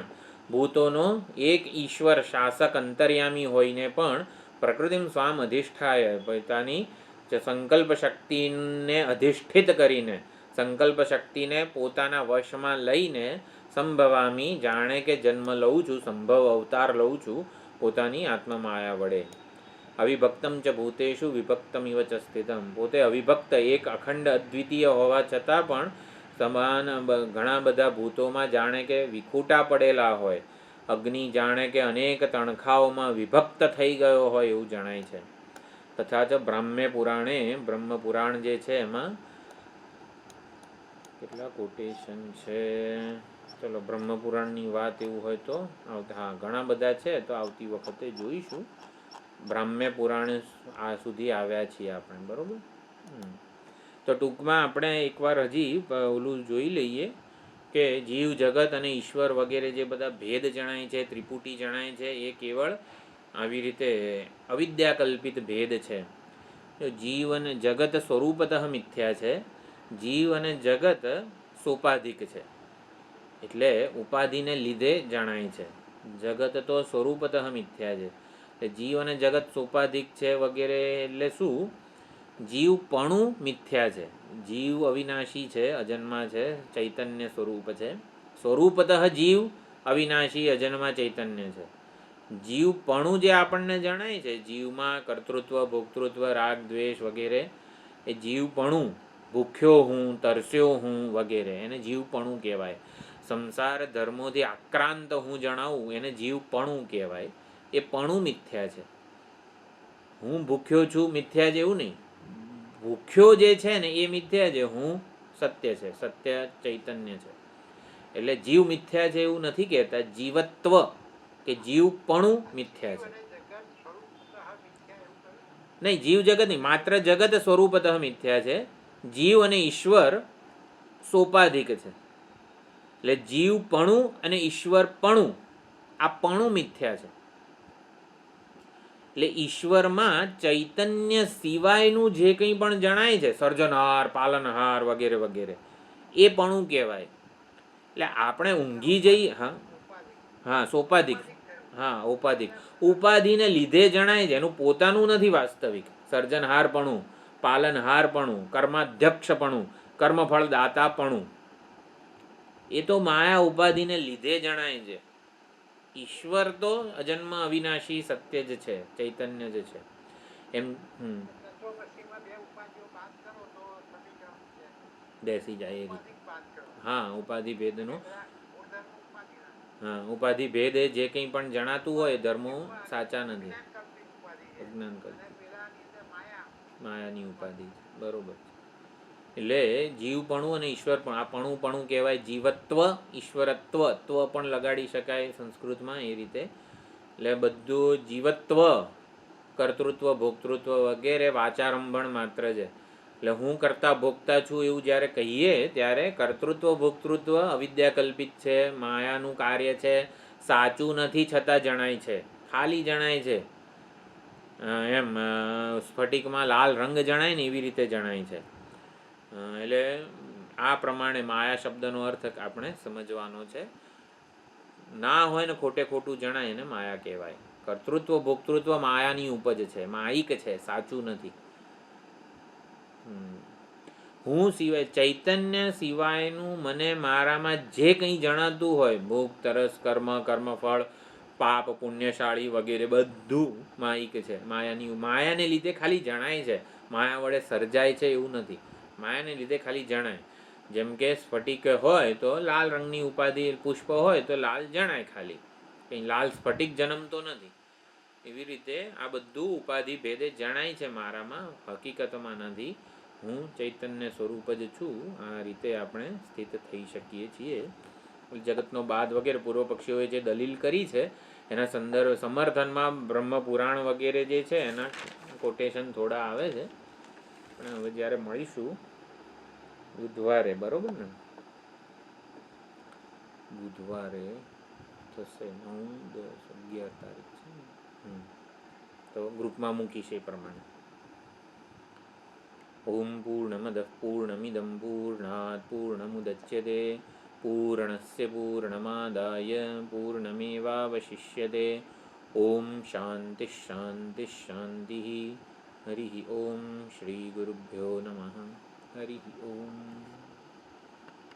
ભૂતોનો એક ઈશ્વર શાસક અંતર્યામી હોઈને પણ, પ્રકૃતિમ સ્વામ અધિષ્ઠાય, પોતાની સંકલ્પ શક્તિને અધિષ્ઠિત કરીને, સંકલ્પ શક્તિને પોતાના વશમાં લઈને, સંભવામી જાણે કે જન્મ લઉં છું, સંભવ અવતાર લઉં છું પોતાની આત્મમાયા વડે. અવિભક્તમ ચ ભૂતેષુ વિભક્તમ ઇવ ચ સ્થિતમ. પોતે અવિભક્ત એક અખંડ અદ્વિતીય હોવા છતાં પણ સમાન ઘણા બધા ભૂતોમાં જાણે કે વિખૂટા પડેલા હોય. અગ્નિ જાણે કે અનેક તણખાઓમાં વિભક્ત થઈ ગયો હોય એવું જણાય છે. તથા ચ બ્રાહ્મ્ય પુરાણે, બ્રહ્મ પુરાણ જે છે એમાં કેટલા કોટેશન છે. ચલો બ્રહ્મ પુરાણની વાત એવું હોય તો હા ઘણા બધા છે, તો આવતી વખતે જોઈશું. બ્રાહ્મ્ય પુરાણ આ સુધી આવ્યા છીએ આપણે, બરોબર. તો ટૂંકમાં આપણે એકવાર હજી ઓલું જોઈ લઈએ કે જીવ જગત અને ઈશ્વર વગેરે જે બધા ભેદ જણાય છે, ત્રિપુટી જણાય છે, એ કેવળ આવી રીતે અવિદ્યાકલ્પિત ભેદ છે. જીવ અને જગત સ્વરૂપતઃ મિથ્યા છે. જીવ અને જગત સોપાધિક છે, એટલે ઉપાધિને લીધે જણાય છે. જગત તો સ્વરૂપતઃ મિથ્યા છે. જીવ અને જગત સોપાધિક છે વગેરે એટલે શું? જીવપણું મિથ્યા છે. જીવ અવિનાશી છે, અજન્મા છે, ચૈતન્ય સ્વરૂપ છે. સ્વરૂપતઃ જીવ અવિનાશી અજન્મા ચૈતન્ય છે. જીવપણું જે આપણને જણાય છે, જીવમાં કર્તૃત્વ, ભોક્તૃત્વ, રાગ, દ્વેષ વગેરે, એ જીવપણું, ભૂખ્યો હું, તરસ્યો હું વગેરે, એને જીવપણું કહેવાય. સંસાર ધર્મોથી આક્રાંત હું જણાવું એને જીવપણું કહેવાય. એ પણું મિથ્યા છે. હું ભૂખ્યો છું મિથ્યા છે એવું નહીં. ભૂખ્યો જે છે ને એ મિથ્યા છે, હું સત્ય છે, સત્ય ચૈતન્ય છે. એટલે જીવ મિથ્યા છે એવું નથી કહેતા. જીવત્વ કે જીવપણું મિથ્યા છે. નહીં, જીવ જગત નહીં, માત્ર જગત સ્વરૂપતઃ મિથ્યા છે. જીવ અને ઈશ્વર સોપાધિક છે. એટલે જીવપણું અને ઈશ્વરપણું, આ પણું મિથ્યા છે. એટલે ઈશ્વરમાં ચૈતન્ય સિવાયનું જે કંઈ પણ જણાય છે, સર્જનહાર, પાલનહાર વગેરે વગેરે, એ પણું કહેવાય. એટલે આપણે ઊંઘી જઈએ, હા સોપાધિક, હા ઔપાધિક, ઉપાધિને લીધે જણાય છે, એનું પોતાનું નથી વાસ્તવિક. સર્જનહારપણું, પાલનહારપણું, કર્માધ્યક્ષપણું, કર્મફળ દાતાપણું, એ તો માયા ઉપાધિને લીધે જણાય છે. ઈશ્વર તો અજન્મ અવિનાશી સત્ય જ છે, ચૈતન્ય જ છે એમ. બેસી જાય એ રીતે. હા, ઉપાધિ ભેદનો. હા, ઉપાધિ ભેદ એ જે કંઈ પણ જણાતું હોય ધર્મો સાચા નથી. અજ્ઞાન કલ્પિત માયાની ઉપાધિ છે, બરોબર. એટલે જીવપણું અને ઈશ્વરપણું, આ પણું કહેવાય જીવત્વ, ઈશ્વરત્વ, ત્વ પણ લગાડી શકાય સંસ્કૃતમાં એ રીતે. એટલે બધું જીવત્વ, કર્તૃત્વ, ભોક્તૃત્વ વગેરે વાચારંભણ માત્ર છે. એટલે હું કરતા ભોગતા છું એવું જ્યારે કહીએ ત્યારે કર્તૃત્વ ભોક્તૃત્વ અવિદ્યા કલ્પિત છે, માયાનું કાર્ય છે, સાચું નથી છતાં જણાય છે, ખાલી જણાય છે. એમ સ્ફટિકમાં લાલ રંગ જણાય ને એવી રીતે જણાય છે. એટલે આ પ્રમાણે માયા શબ્દનો અર્થ આપણે સમજવાનો છે. ના હોય ને ખોટે ખોટું જણાય ને માયા કહેવાય. કર્તૃત્વ ભોક્તૃત્વ માયાની ઉપજ છે, માયિક છે, સાચું નથી. હું સિવાય, ચૈતન્ય સિવાયનું મને મારામાં જે કંઈ જણાતું હોય, ભોગ, તરસ, કર્મ, કર્મફળ, પાપ, પુણ્યશાળી વગેરે બધું માયિક છે. માયાને લીધે ખાલી જણાય છે, માયા વડે સર્જાય છે એવું નથી. માયાને લીધે ખાલી જણાય. જેમ કે સ્ફટિક હોય તો લાલ રંગની ઉપાધિ, પુષ્પ હોય તો લાલ જણાય ખાલી, કંઈ લાલ સ્ફટિક જન્મતો નથી. એવી રીતે આ બધું ઉપાધિ ભેદે જણાય છે મારામાં, હકીકતમાં નથી. હું ચૈતન્ય સ્વરૂપ જ છું. આ રીતે આપણે સ્થિત થઈ શકીએ છીએ. જગતનો બાદ વગેરે પૂર્વ પક્ષીઓએ જે દલીલ કરી છે એના સમર્થનમાં બ્રહ્મપુરાણ વગેરે જે છે એના કોટેશન થોડા આવે છે. પણ હવે જ્યારે મળીશું બુધવારે, બરોબર ને, બુધવારે થશે 9, 10, 11 તારીખ છે. તો ગ્રુપમાં મૂકીશ એ પ્રમાણે. ઓમ પૂર્ણમદ પૂર્ણમિદમ પૂર્ણાત પૂર્ણમુદચ્યતે પૂર્ણસ્ય પૂર્ણમાદાય પૂર્ણમેવાવશિષ્યતે. ઓમ શાંતિ શાંતિ શાંતિ. હરિ ઓમ. શ્રી ગુરુભ્યો નમઃ. હરિ ઓમ.